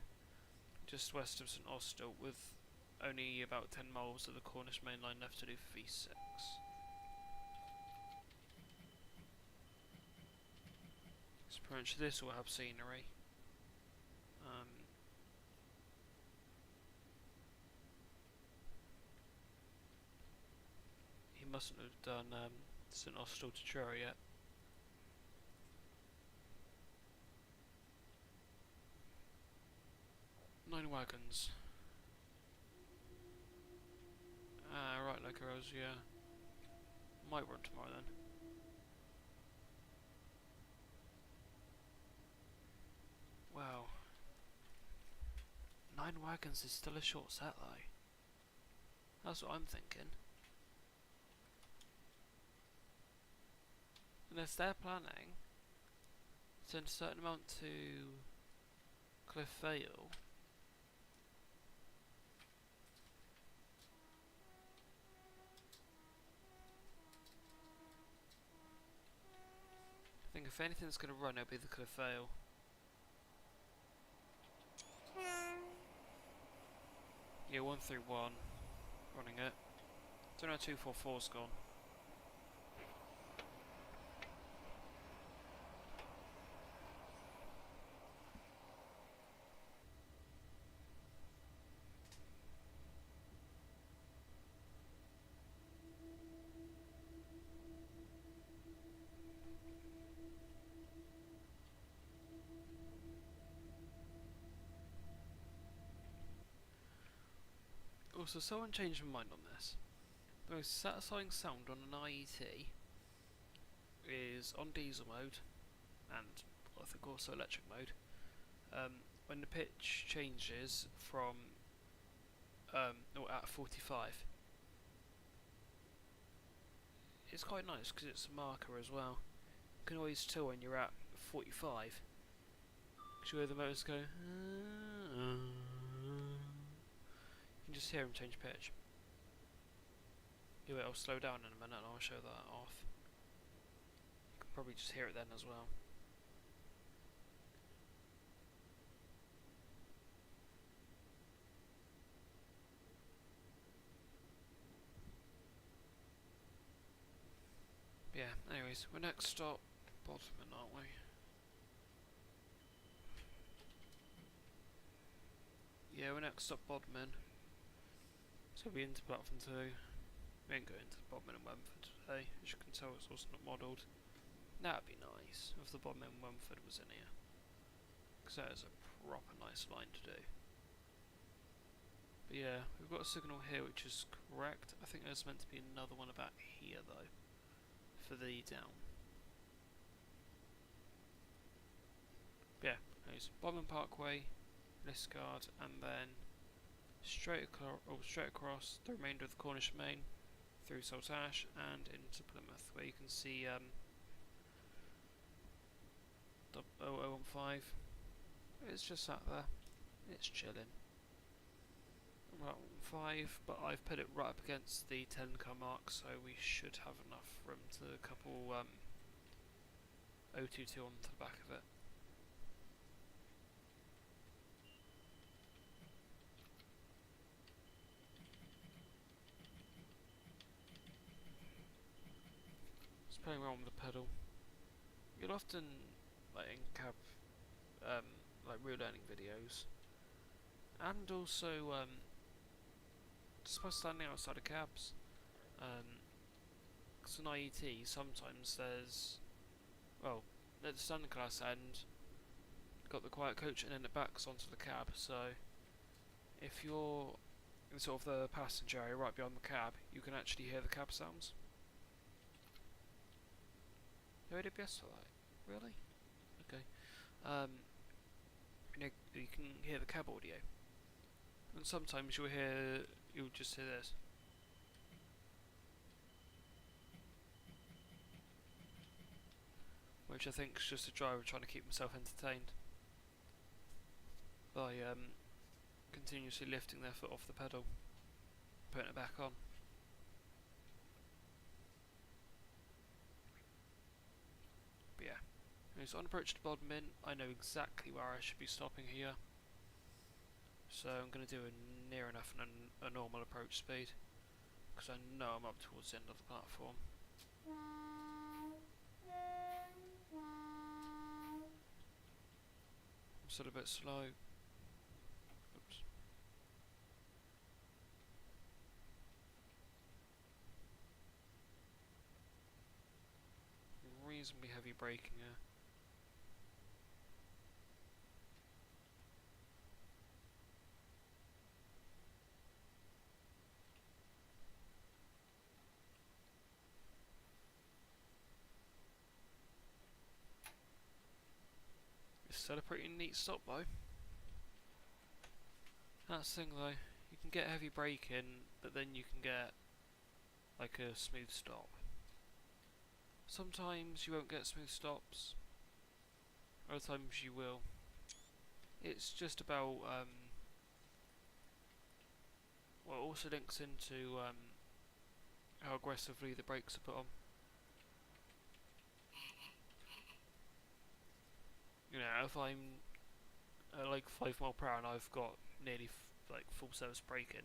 just west of St Austell, with only about 10 miles of the Cornish main line left to do for V6. So pretty much this will have scenery. He mustn't have done St Austell to Truro yet. Nine wagons. Right, like I was, yeah. Might run tomorrow then. Wow. 9 wagons is still a short set though. That's what I'm thinking. Unless they're planning to send a certain amount to Cliff Vale. I think if anything's going to run, it'll be the Cliff Vale. Yeah, 131 running it. Don't know how 244's gone. Also, someone changed my mind on this. The most satisfying sound on an IET is on diesel mode, and I think also electric mode, when the pitch changes from at 45. It's quite nice because it's a marker as well. You can always tell when you're at 45. Because you hear the motors go. You can just hear them change pitch. Yeah, I'll slow down in a minute and I'll show that off. You can probably just hear it then as well. Yeah, anyways, we're next stop Bodmin, aren't we? Yeah, we're next stop Bodmin. So we'll be into platform 2. We ain't going to Bodmin and Wemford today. As you can tell, it's also not modelled. That'd be nice if the Bodmin and Wemford was in here. Because that is a proper nice line to do. But yeah, we've got a signal here which is correct. I think there's meant to be another one about here though. For the down. But yeah, anyways, Bodmin Parkway, Liscard, and then straight across the remainder of the Cornish Main through Saltash and into Plymouth, where you can see 0015. It's just sat there. It's chilling. Right, 5, but I've put it right up against the 10 car mark, so we should have enough room to couple 022 onto the back of it. Just playing around with the pedal. You'll often, like in cab, like real learning videos, and also just by standing outside of cabs. Because in IET, sometimes there's, well, at the standard class end, got the quiet coach and then it backs onto the cab. So if you're in sort of the passenger area right behind the cab, you can actually hear the cab sounds. No AWS for that? Really? Okay. You can hear the cab audio. And sometimes you'll just hear this. Which I think is just a driver trying to keep himself entertained by continuously lifting their foot off the pedal, putting it back on. But yeah, so on approach to Bodmin, I know exactly where I should be stopping here. So I'm going to do a near enough and a normal approach speed, because I know I'm up towards the end of the platform. I'm still a bit slow. Oops. Reasonably heavy braking here. It's still a pretty neat stop though. That's the thing though, you can get heavy braking, but then you can get like a smooth stop. Sometimes you won't get smooth stops, other times you will. It's just about, well, it also links into how aggressively the brakes are put on. You know, if I'm at like 5 mile per hour and I've got nearly like full service braking,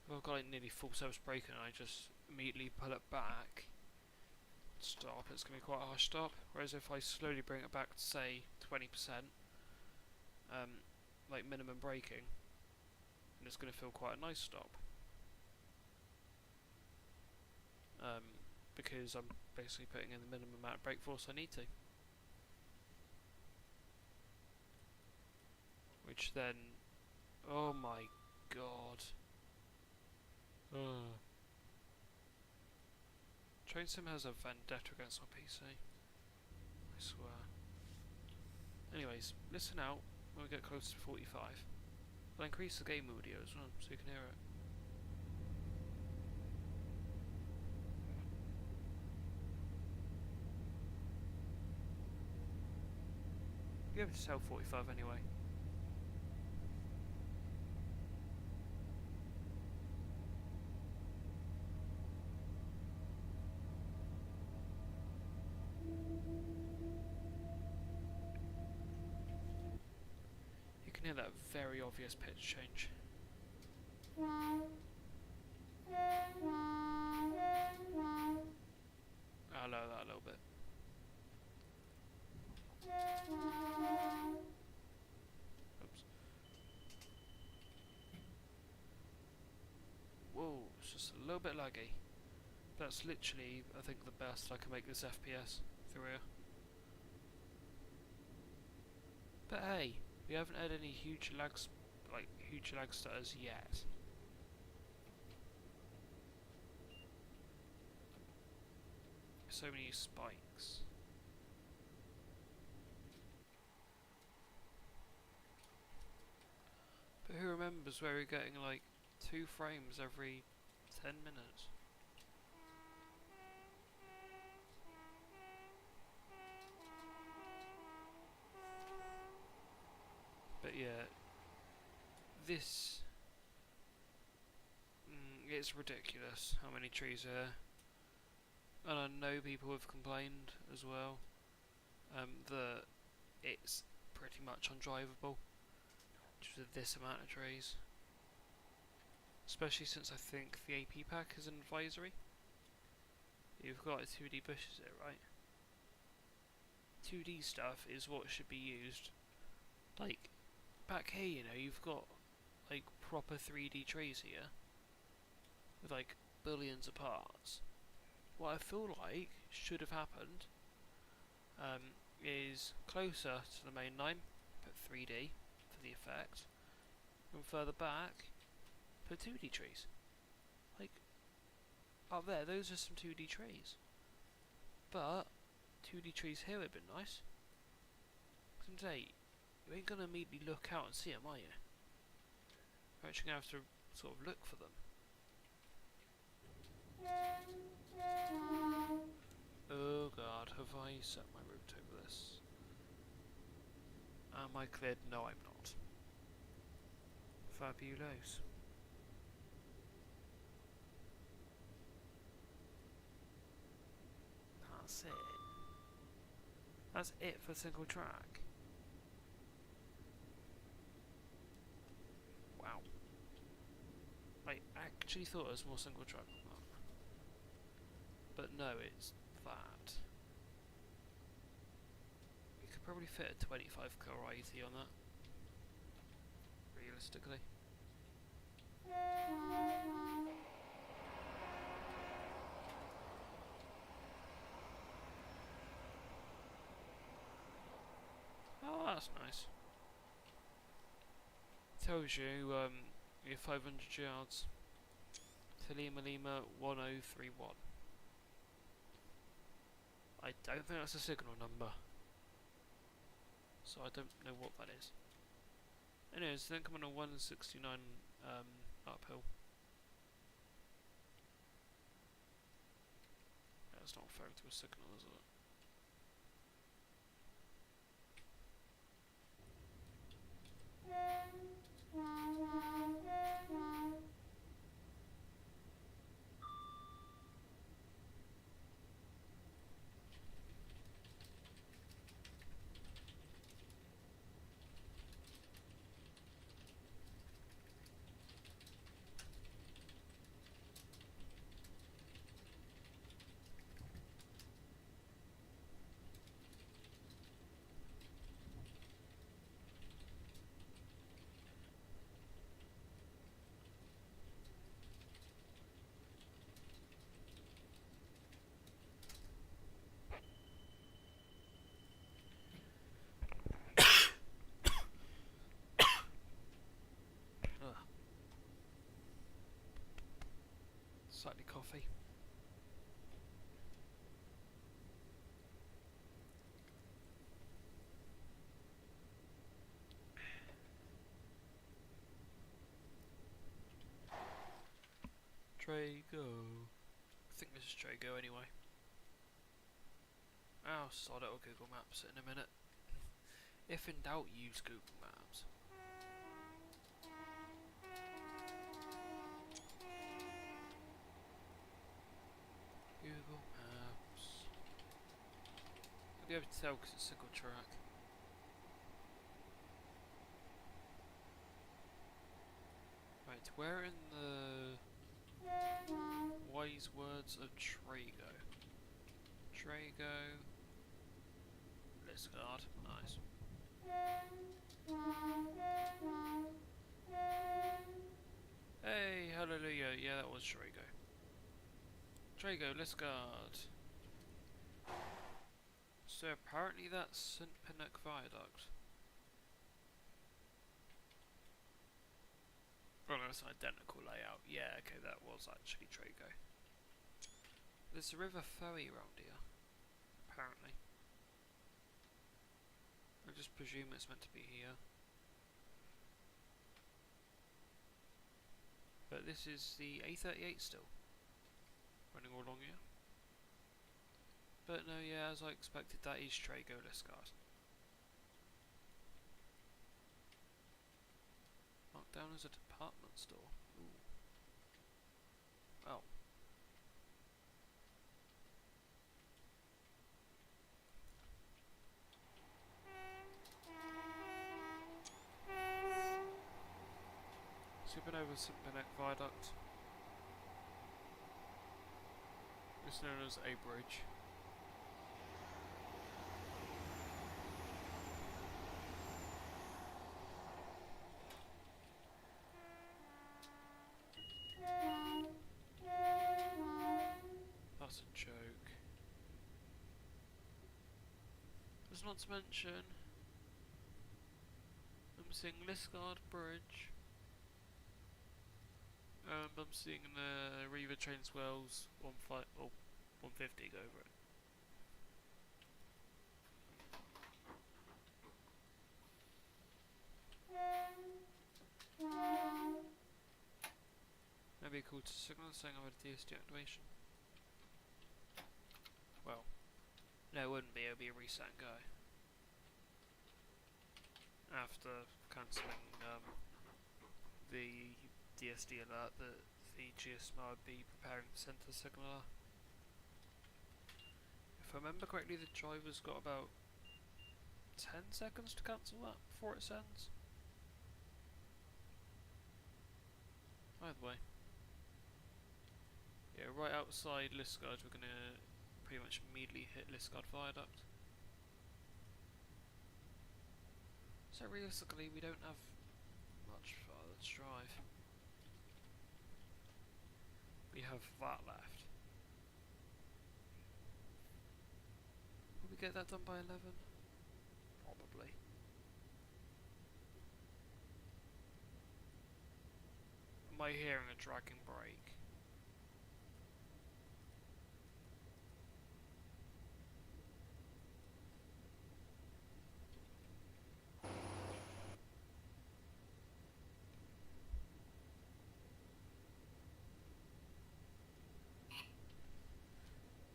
if I've got like nearly full service braking and I just immediately pull it back, stop, it's going to be quite a harsh stop. Whereas if I slowly bring it back to say 20%, like minimum braking, and it's going to feel quite a nice stop. Because I'm basically putting in the minimum amount of brake force I need to. Which then, oh my god. Train Sim has a vendetta against my PC. I swear. Anyways, listen out when we get close to 45. I'll increase the game audio as well, so you can hear it. You'll be able to tell 45 anyway. You can hear that very obvious pitch change. I'll lower that a little bit. Oops. Whoa, it's just a little bit laggy. That's literally, I think, the best I can make this FPS through here. But hey, we haven't had any huge lag stutters yet. So many spikes. But who remembers where we're getting like 2 frames every 10 minutes? But yeah, this it's ridiculous how many trees are here. And I know people have complained as well that it's pretty much undrivable just with this amount of trees. Especially since I think the AP pack is an advisory. You've got 2D bushes here, right? 2D stuff is what should be used. Like, back here, you know, you've got like proper 3D trees here with like billions of parts. What I feel like should have happened is closer to the main line, put 3D for the effect, and further back, put 2D trees. Like, up there, those are some 2D trees. But 2D trees here would have been nice. Someday, you ain't gonna immediately look out and see them, are you? You're actually gonna have to sort of look for them. Oh god, have I set my route over this? Am I cleared? No, I'm not. Fabulous. That's it. That's it for single track. Wow. I actually thought it was more single track than that. But no, it's that. You could probably fit a 25 car IT on that. Realistically. Oh, that's nice. Tells you you're 500 yards to Lima 1031. I don't think that's a signal number, so I don't know what that is. Anyways, then coming on 169 uphill. That's not referring to a signal, is it? Slightly coffee. Trago. I think this is Trago anyway. Oh, sod it, or Google Maps in a minute. If in doubt, use Google Maps. Google Maps. You'll be able to tell because it's single track. Right, where in the wise words of Trago? Trago. Liscard. Nice. Hey, hallelujah. Yeah, that was Trago. Trago, Liscard. So apparently that's St. Pinnock Viaduct. Oh no, it's an identical layout. Yeah, okay, that was actually Trago. There's a river ferry around here, apparently. I just presume it's meant to be here. But this is the A38 still, running all along here. But no, yeah, as I expected, that is Trago Liscard. Marked down as a department store. Ooh. Oh. Supernova St. Pinnock Viaduct. It's known as a bridge. not to mention, I'm seeing Liscard Bridge. I'm seeing the Reaver Trains Wells 150 go over it. Maybe a call to signal saying I'm at a TSC activation. Well, no, it wouldn't be. It would be a reset and go. After cancelling the DSD alert that the GSMR would be preparing to send the signal. If I remember correctly, the driver's got about 10 seconds to cancel that before it sends. Either way. Yeah, right outside Liscard, we're going to pretty much immediately hit Liscard Viaduct. So realistically, we don't have much farther to drive. We have that left. Will we get that done by 11? Probably. Am I hearing a dragging brake?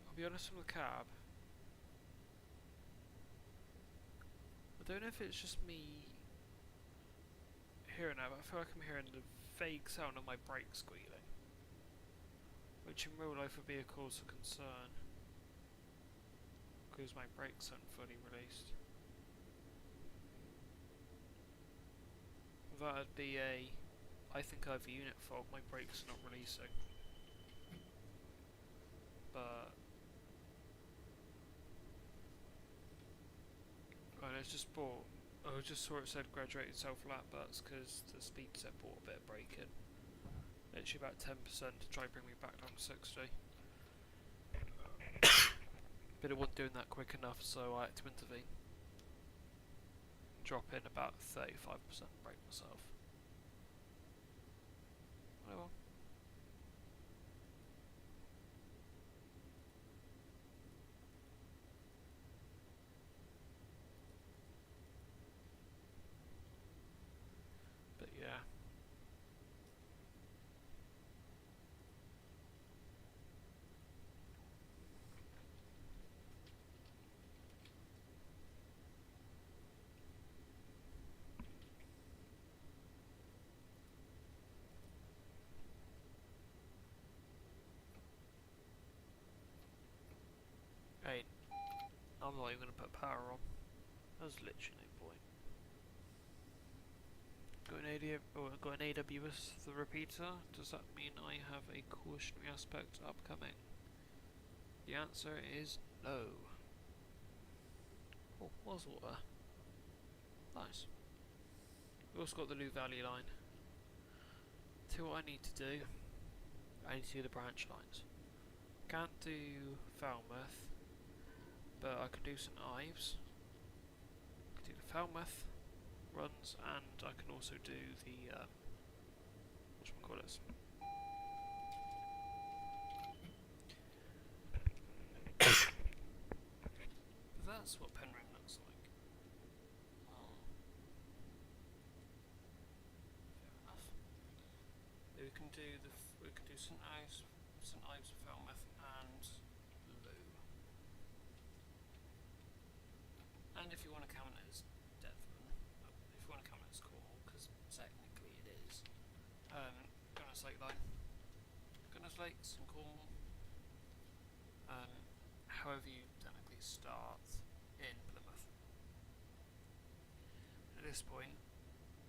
I'll be honest with the cab. I don't know if it's just me hearing that, but I feel like I'm hearing the vague sound of my brakes squealing, which in real life would be a cause of concern, because my brakes aren't fully released. That'd be I think I have a unit fault, my brakes are not releasing. But right, I just saw it said graduated self-lap, but that's because the speed set brought a bit of brake in. Literally about 10% to try and bring me back down to 60. But it wasn't doing that quick enough, so I had to intervene. Drop in about 35% brake myself. Oh well. But yeah. Hey, I'm not even going to put power on. There's literally no point. Got an AWS the repeater. Does that mean I have a cautionary aspect upcoming? The answer is no. Oh, was water. Nice. We also got the New Valley line. So what I need to do, I need to do the branch lines. Can't do Falmouth, but I can do St Ives. I can do the Falmouth runs, and I can also do the whatchamacallit. That's what Penryn looks like. Oh. Fair enough. We can do St Ives, Falmouth, and Lou. And if you want to count it as Devon, if you want to count it as Cornwall, because technically it is. Gunners Lake line. Gunners Lakes in Cornwall. However you technically start in Plymouth. At this point,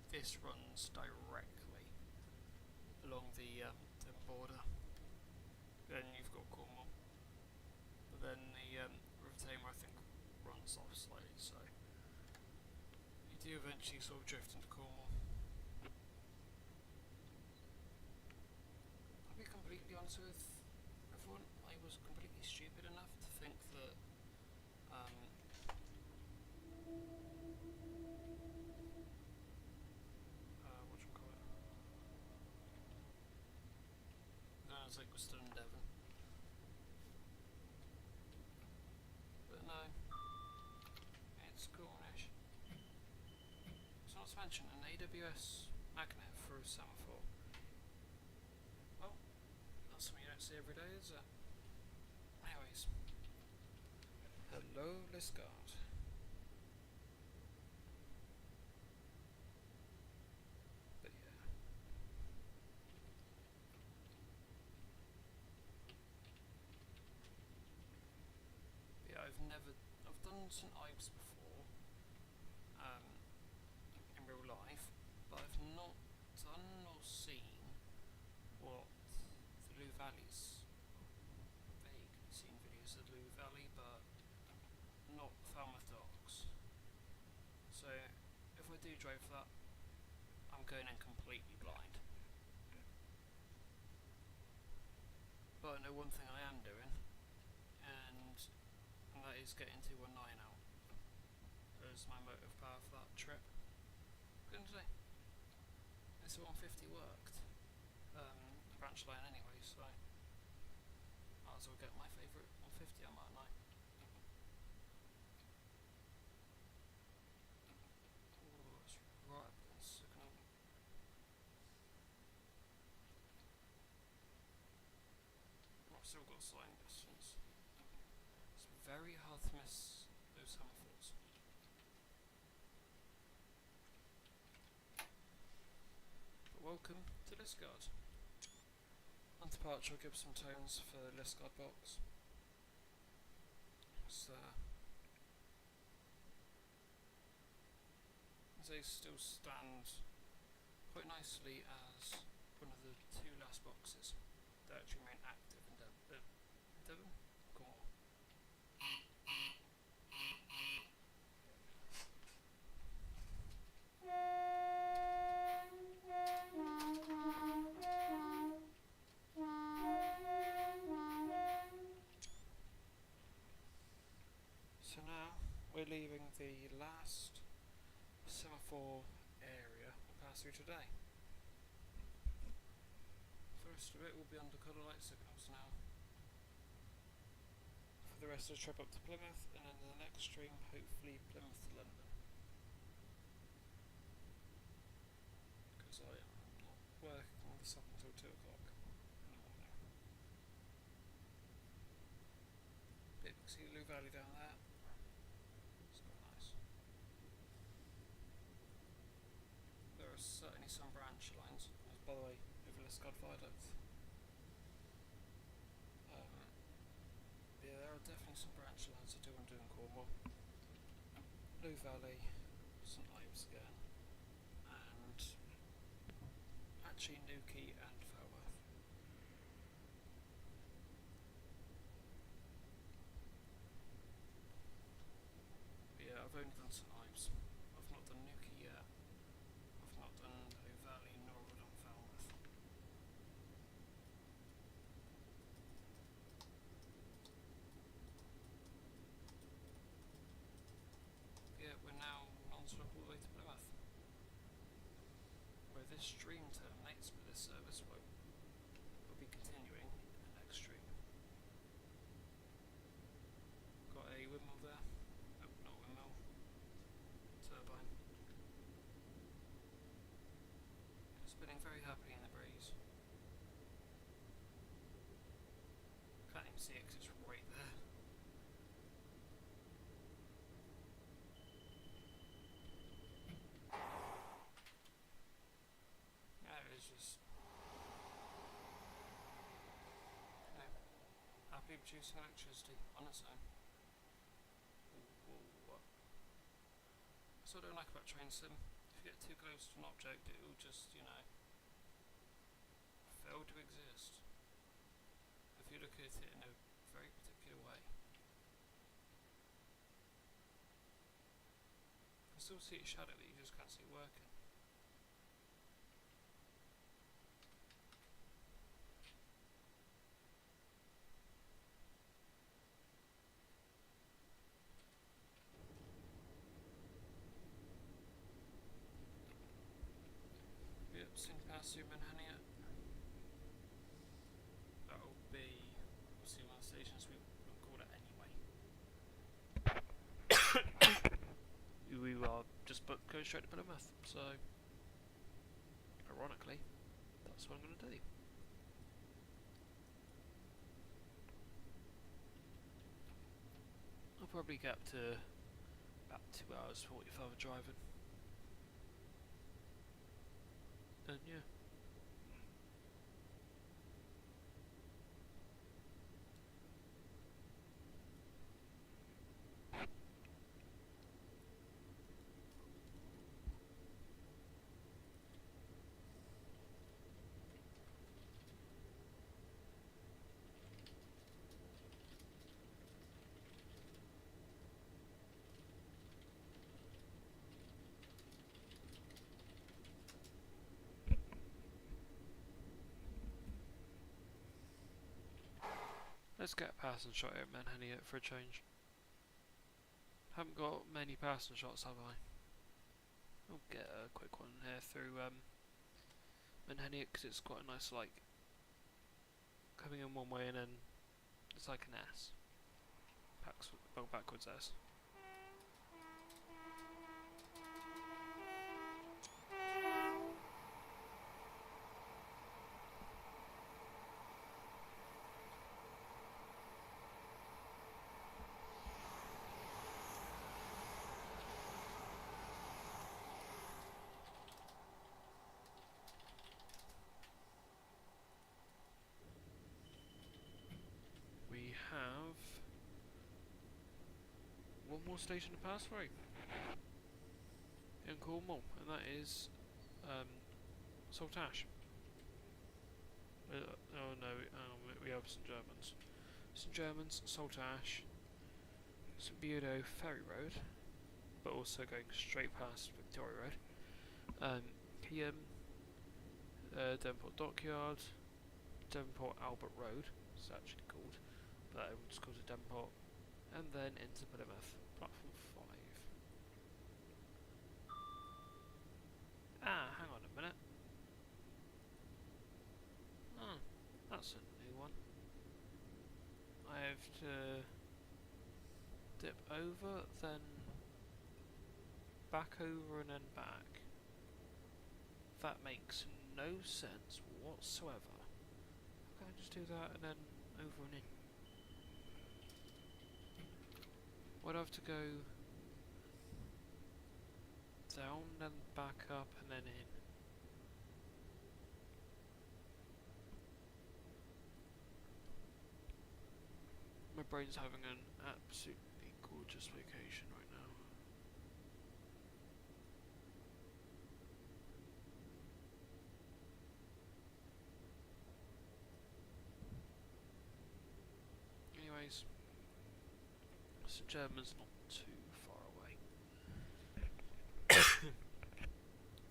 this runs directly along the border. Then you've got Cornwall. But then the River Tamer, I think, runs off slightly, so you do eventually sort of drift into Cornwall. I'll be completely honest with everyone, I was completely stupid enough to think that Whatchamacallit? No, it's like we're still in Devon. But no, it's Cornish. So not to mention an AWS magnet for a semaphore. Well, that's something you don't see every day, is it? Anyways. Hello, Liscard. But yeah. Yeah, I've done St Ives before, in real life, but I've not done or seen what the Lou Valley's vaguely seen videos of the Lou Valley, but not Falmouth Docks. So if I do drive that, I'm going in completely blind. But I know one thing I am doing, and that is getting 219 out as my motive power for that trip. Couldn't say. This 150 worked. Branch line anyway, so might as well get my favourite 150 on, mightn't I? Oh, it's right up against Sycamore. I've still got sliding distance. It's very hard to miss those semaphores. But welcome to Liscard. On departure, I'll give some tones for the Liscard box. So, they still stand quite nicely as one of the two last boxes that actually remain active in Devon? Cornwall. So now we're leaving the last semaphore area we'll pass through today. First of it will be under colour light signals now. For the rest of the trip up to Plymouth, and then the next stream, hopefully Plymouth to London. Because I am not working this up until 2 o'clock in the morning. But you can see the Lou Valley down there. It's quite nice. There are certainly some branch lines, by the way, over Liscard Viaduct. Yeah, there are definitely some branch lines I do want to do in Cornwall. Lou Valley, St Ives again, and actually Newquay and Falmouth. But yeah, I've only done St Ives. I've not done Newquay yet. I've not done Lou Valley, nor have I done Falmouth. Yeah, we're now non-stop all the way to Plymouth, where this stream terminates, but this service will be continuing in the next stream. Got a windmill there. Nope, not windmill. Turbine. Spinning very happily in the breeze. Can't even see it because it's right there. Just, you know, happily producing electricity on its own. Ooh. That's what I don't like about train sim. If you get too close to an object, it will just, you know, fail to exist. If you look at it in a very particular way. You can still see its shadow, but you just can't see it working. going straight to Plymouth. So, ironically, that's what I'm going to do. I'll probably get up to about 2 hours 45 of driving. And yeah. Let's get a passing shot here at Manhattan for a change. Haven't got many passing shots, have I? I'll get a quick one here through Manhattan because it's quite a nice, like, coming in one way and then it's like an S. Backwards S. We have one more station to pass through in Cornwall, and that is Saltash. Oh no, we have St Germans. St Germans, Saltash, St Budo Ferry Road, but also going straight past Victoria Road. Here, Devonport Dockyard, Devonport Albert Road, it's actually called, but everyone just calls it Devonport, and then into Plymouth, platform 5. Ah, hang on a minute. Oh, that's a new one. I have to dip over, then back over and then back. That makes no sense whatsoever. How can I just do that and then over and in? Why'd I have to go down, then back up and then in? My brain's having an absolutely gorgeous vacation right now. Anyways, St German's not too far away.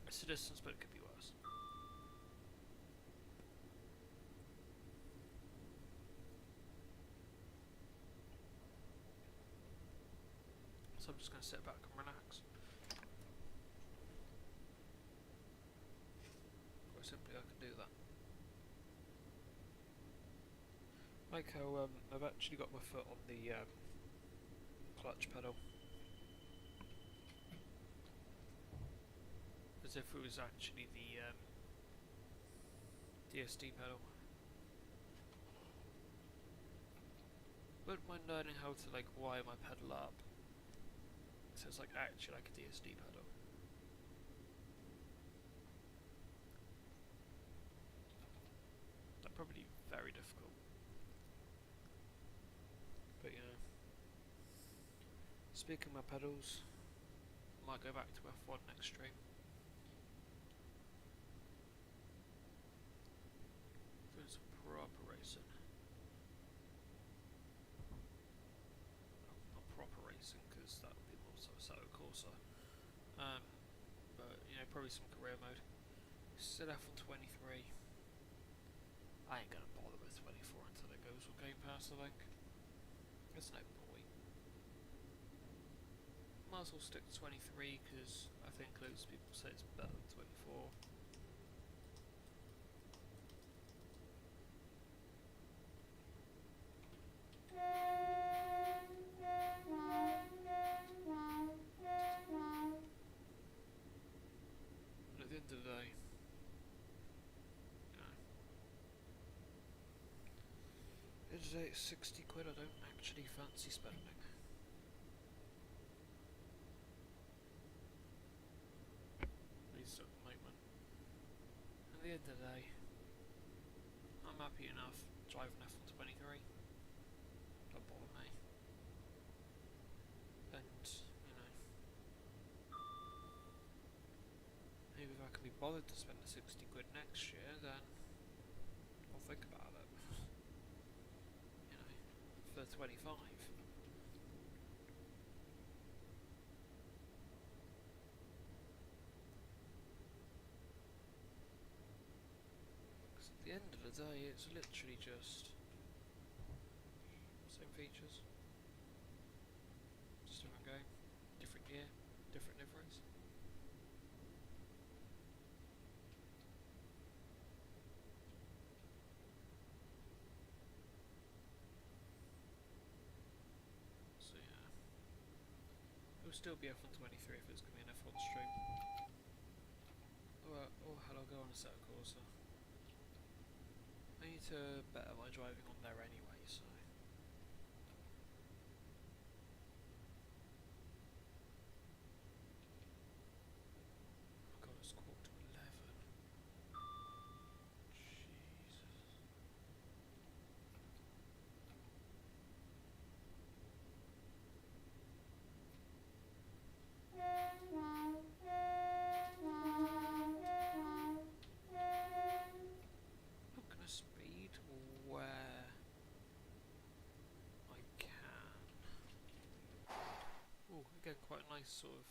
It's a distance, but it could be worse. So I'm just going to sit back and relax. Quite simply, I can do that. Like how I've actually got my foot on the clutch pedal, as if it was actually the DSD pedal. Wouldn't mind learning how to like wire my pedal up so it's like actually like a DSD pedal. That'd probably be very difficult. But you know, speaking of my pedals, I might go back to F1 next stream. Doing some proper racing. Not proper racing because that would be more so Corsa. But you know, probably some career mode. Set F on 23. I ain't gonna bother with 24 until it goes with Game Pass, I think. There's no point. Might as well stick to 23 because I think loads of people say it's better than 24. today it's 60 quid, I don't actually fancy spending. At least at the moment. At the end of the day, I'm happy enough driving F123. Don't bother me. And, you know, maybe if I can be bothered to spend the 60 quid next year, then I'll think about it. You know, for 25. Because at the end of the day, it's literally just same features, just different game, different year, different liveries. So yeah, it'll still be F123 if it's going to be an F1 stream. Or hell, I'll go on a set course. I need to better my driving on there anyway, so. Oh god, it's 11:15. Jesus. I'm gonna speed where I can. Oh, again, quite a nice sort of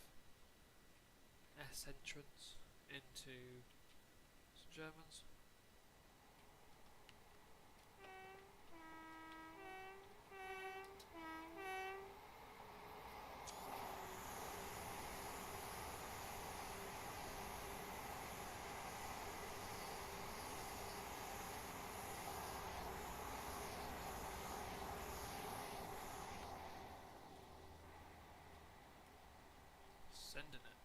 S entrance into some Germans. Sending it.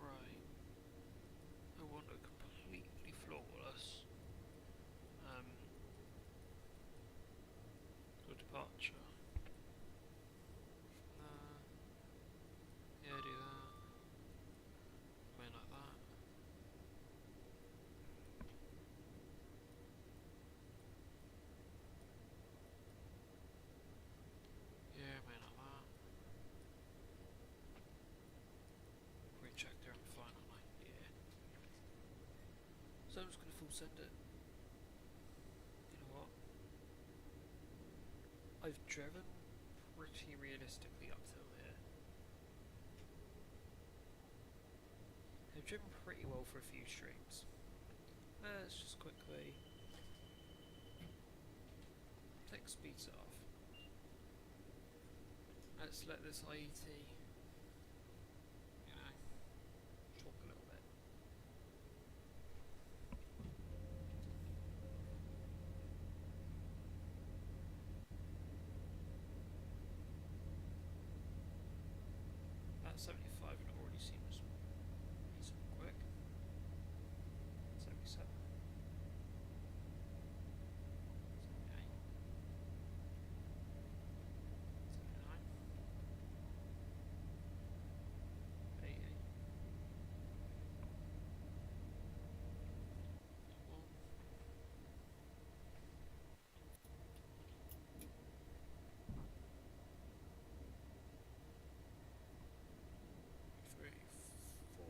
Right. I want a completely flawless good departure. Yeah, do that. May like that. Yeah, may like that. Recheck there, I'm fine, aren't I? Yeah. So I'm just gonna full send it. You know what? I've driven pretty realistically up till here. I've driven pretty well for a few streams. Let's just quickly take speeds off. Let's let this IET, you know, talk a little bit. At 75 and it already seems reasonably quick. 77. 78. 79. 80. 81. 3, 4.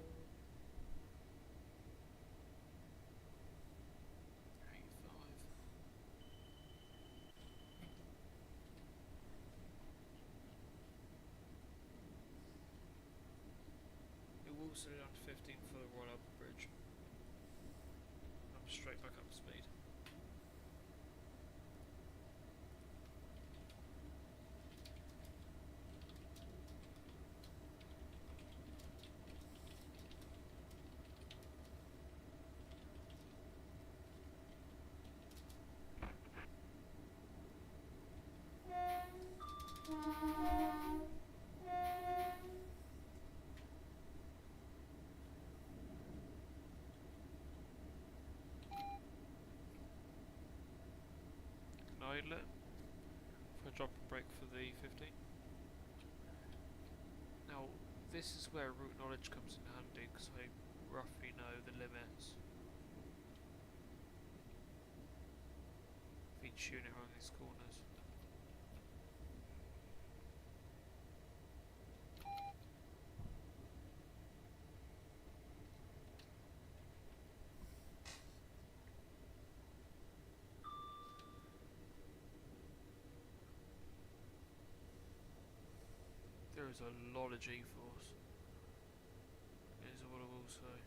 85. It will slow down to 15 for the Royal Albert Bridge. I'm straight back up to speed. idle it for a drop and brake for the 15. Now, this is where route knowledge comes in handy, because I roughly know the limits of each unit around these corners. There is a lot of G-force, is what I will say.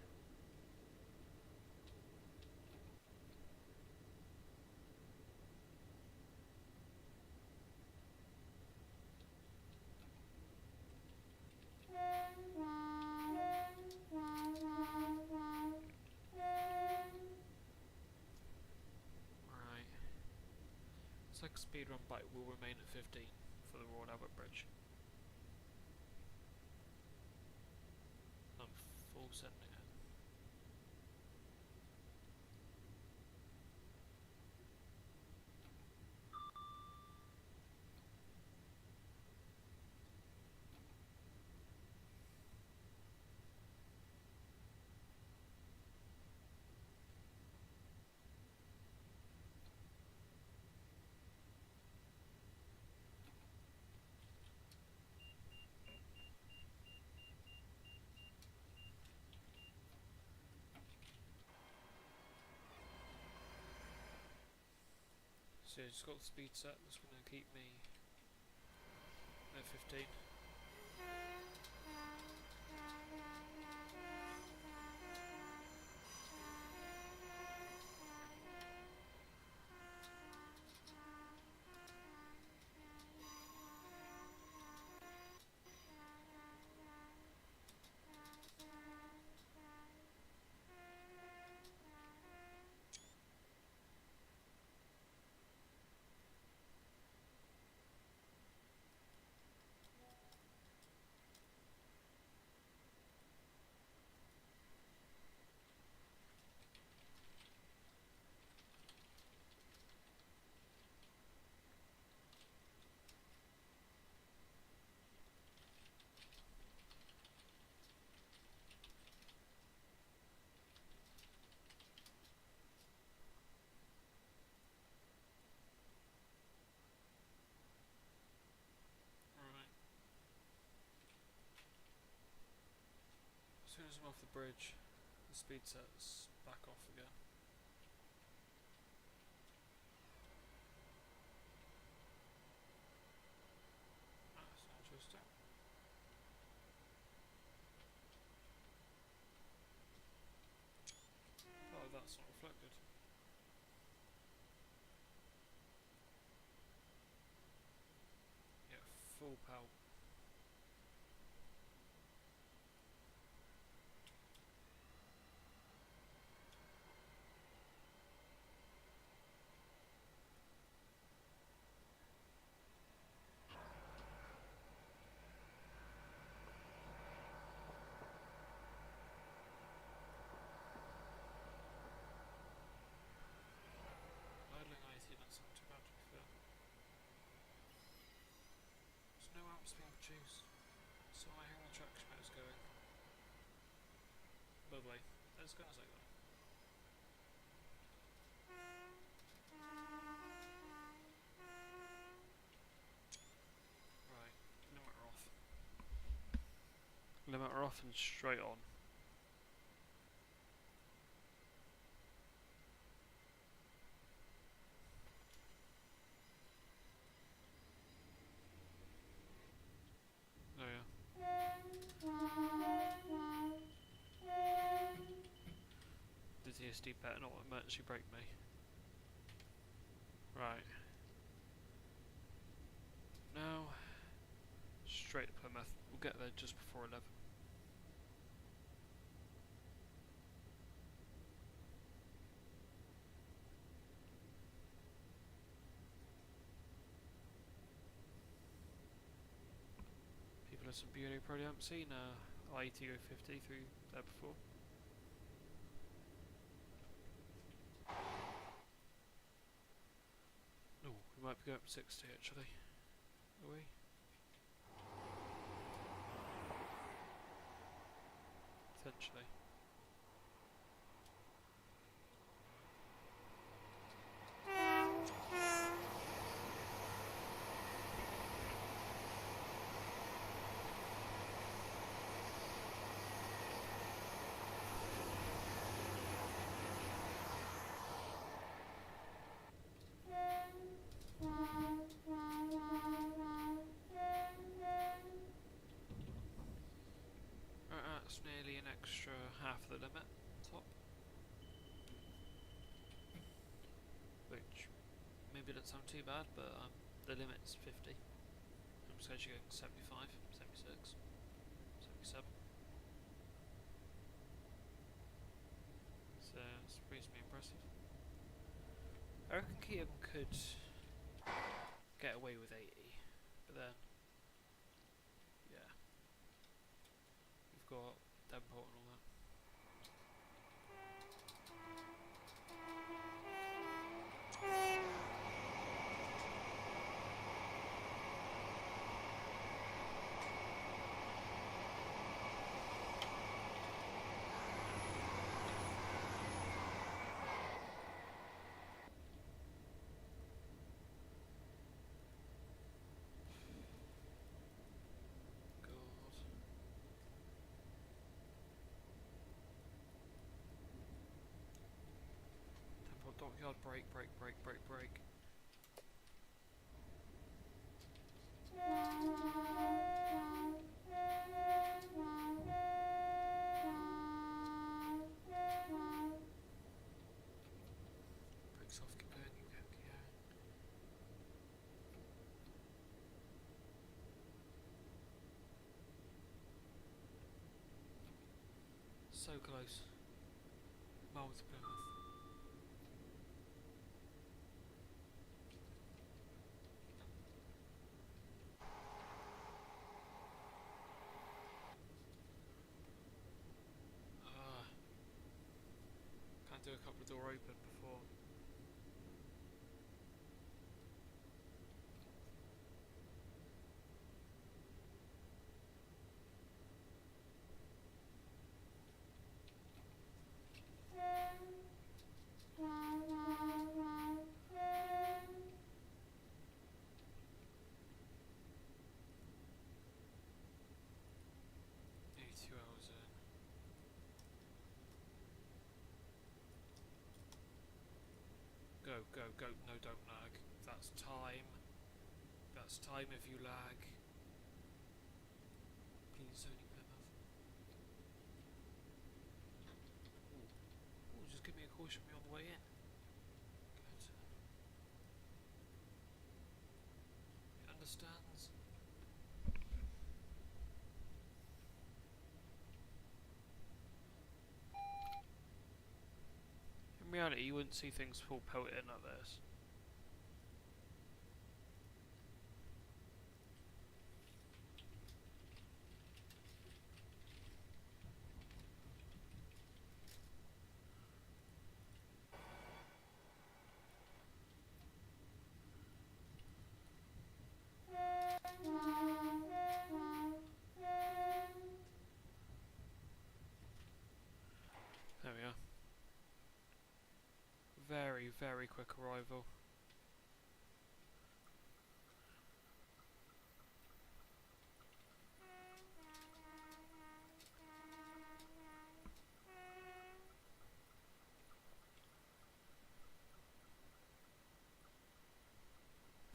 Right, it's like speed run bike will remain at 15 for the Royal Albert Bridge. I'm full sending it. So I just got the speed set, that's going to keep me at 15. As soon as I'm off the bridge, the speed set's back off again. That's interesting. Oh, that's not reflected. Yeah, full power. Idling 80, that's not too bad to be fair. There's no amps being produced, so I hear the traction motor's going. By the way, it's going to say that. Right, limiter off. Limiter off and straight on. Oh yeah. The TSD better not emergency brake me. Right. Now, straight to Plymouth. We'll get there just before 11. People at St. Beauty probably haven't seen IETO50 through there before. Oh, we might be going up to 60 actually. Are we? Potentially. That's nearly an extra half the limit top, which maybe doesn't sound too bad, but the limit's 50. I'm supposed to going 75, 76, 77. So it's reasonably impressive. I reckon Keaton could get away with 80, but then, yeah, we've got Davenport and all that. Dockyard, brake. Brakes off, keep going. So close. Miles to Plymouth. Can't do a couple of door open before. Go, no don't lag. That's time if you lag. Please only Plymouth. Ooh, just give me a caution me on the way in. Good. He understands. In reality, you wouldn't see things full pelted in like this. There we are. Very quick arrival.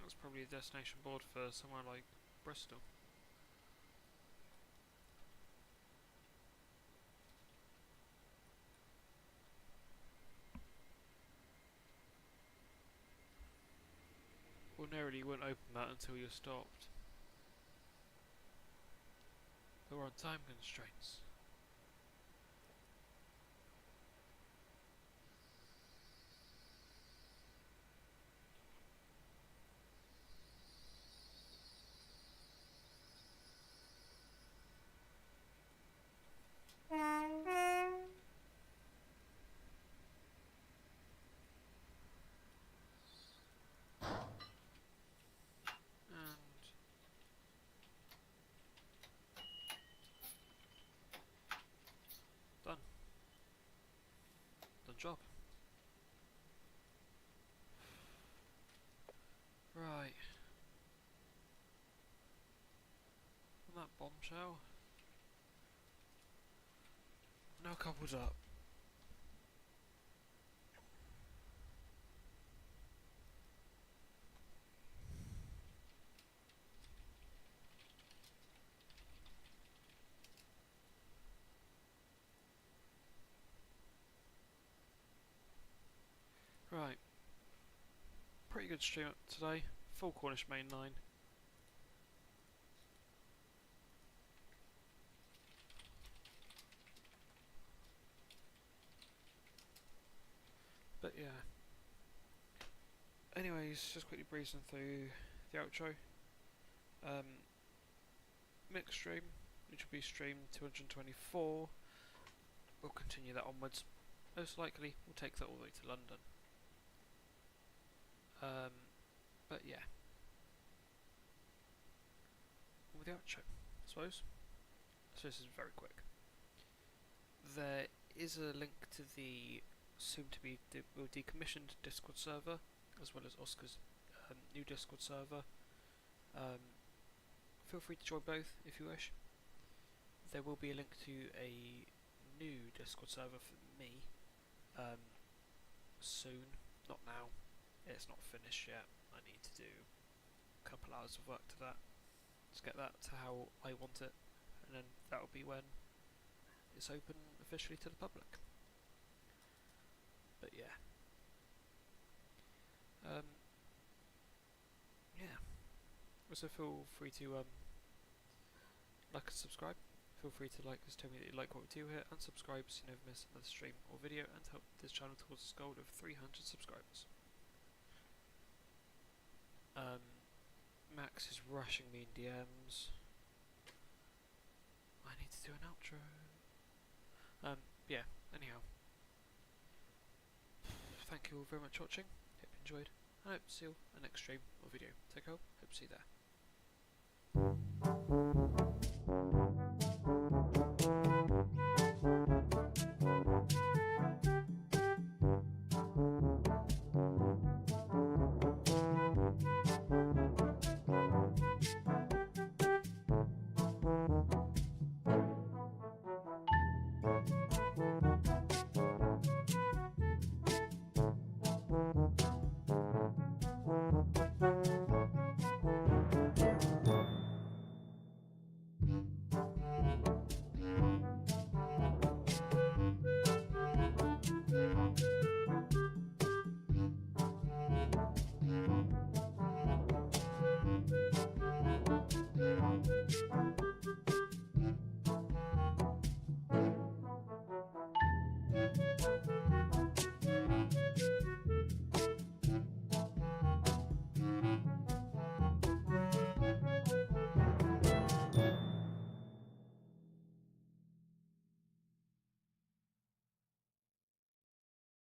That's probably a destination board for somewhere like Bristol. Ordinarily you wouldn't open that until you're stopped. But we're on time constraints. job. Right. And that bombshell. Now coupled up. Right. Pretty good stream up today. Full Cornish main line. But yeah. Anyways, just quickly breezing through the outro. Mixed stream, which will be stream 224. We'll continue that onwards. Most likely, we'll take that all the way to London. But yeah. With the outro, I suppose. So this is very quick. There is a link to the soon-to-be decommissioned Discord server, as well as Oscar's new Discord server. Feel free to join both if you wish. There will be a link to a new Discord server for me soon, not now. It's not finished yet. I need to do a couple hours of work to that to get that to how I want it, and then that will be when it's open officially to the public. But yeah. Yeah. Also feel free to like and subscribe. Feel free to like us, tell me that you like what we do here, and subscribe so you never miss another stream or video, and help this channel towards its goal of 300 subscribers. Max is rushing me in DMs. I need to do an outro. Yeah, anyhow. Thank you all very much for watching. Hope you enjoyed. I hope to see you in the next stream or video. Take care. Hope to see you there.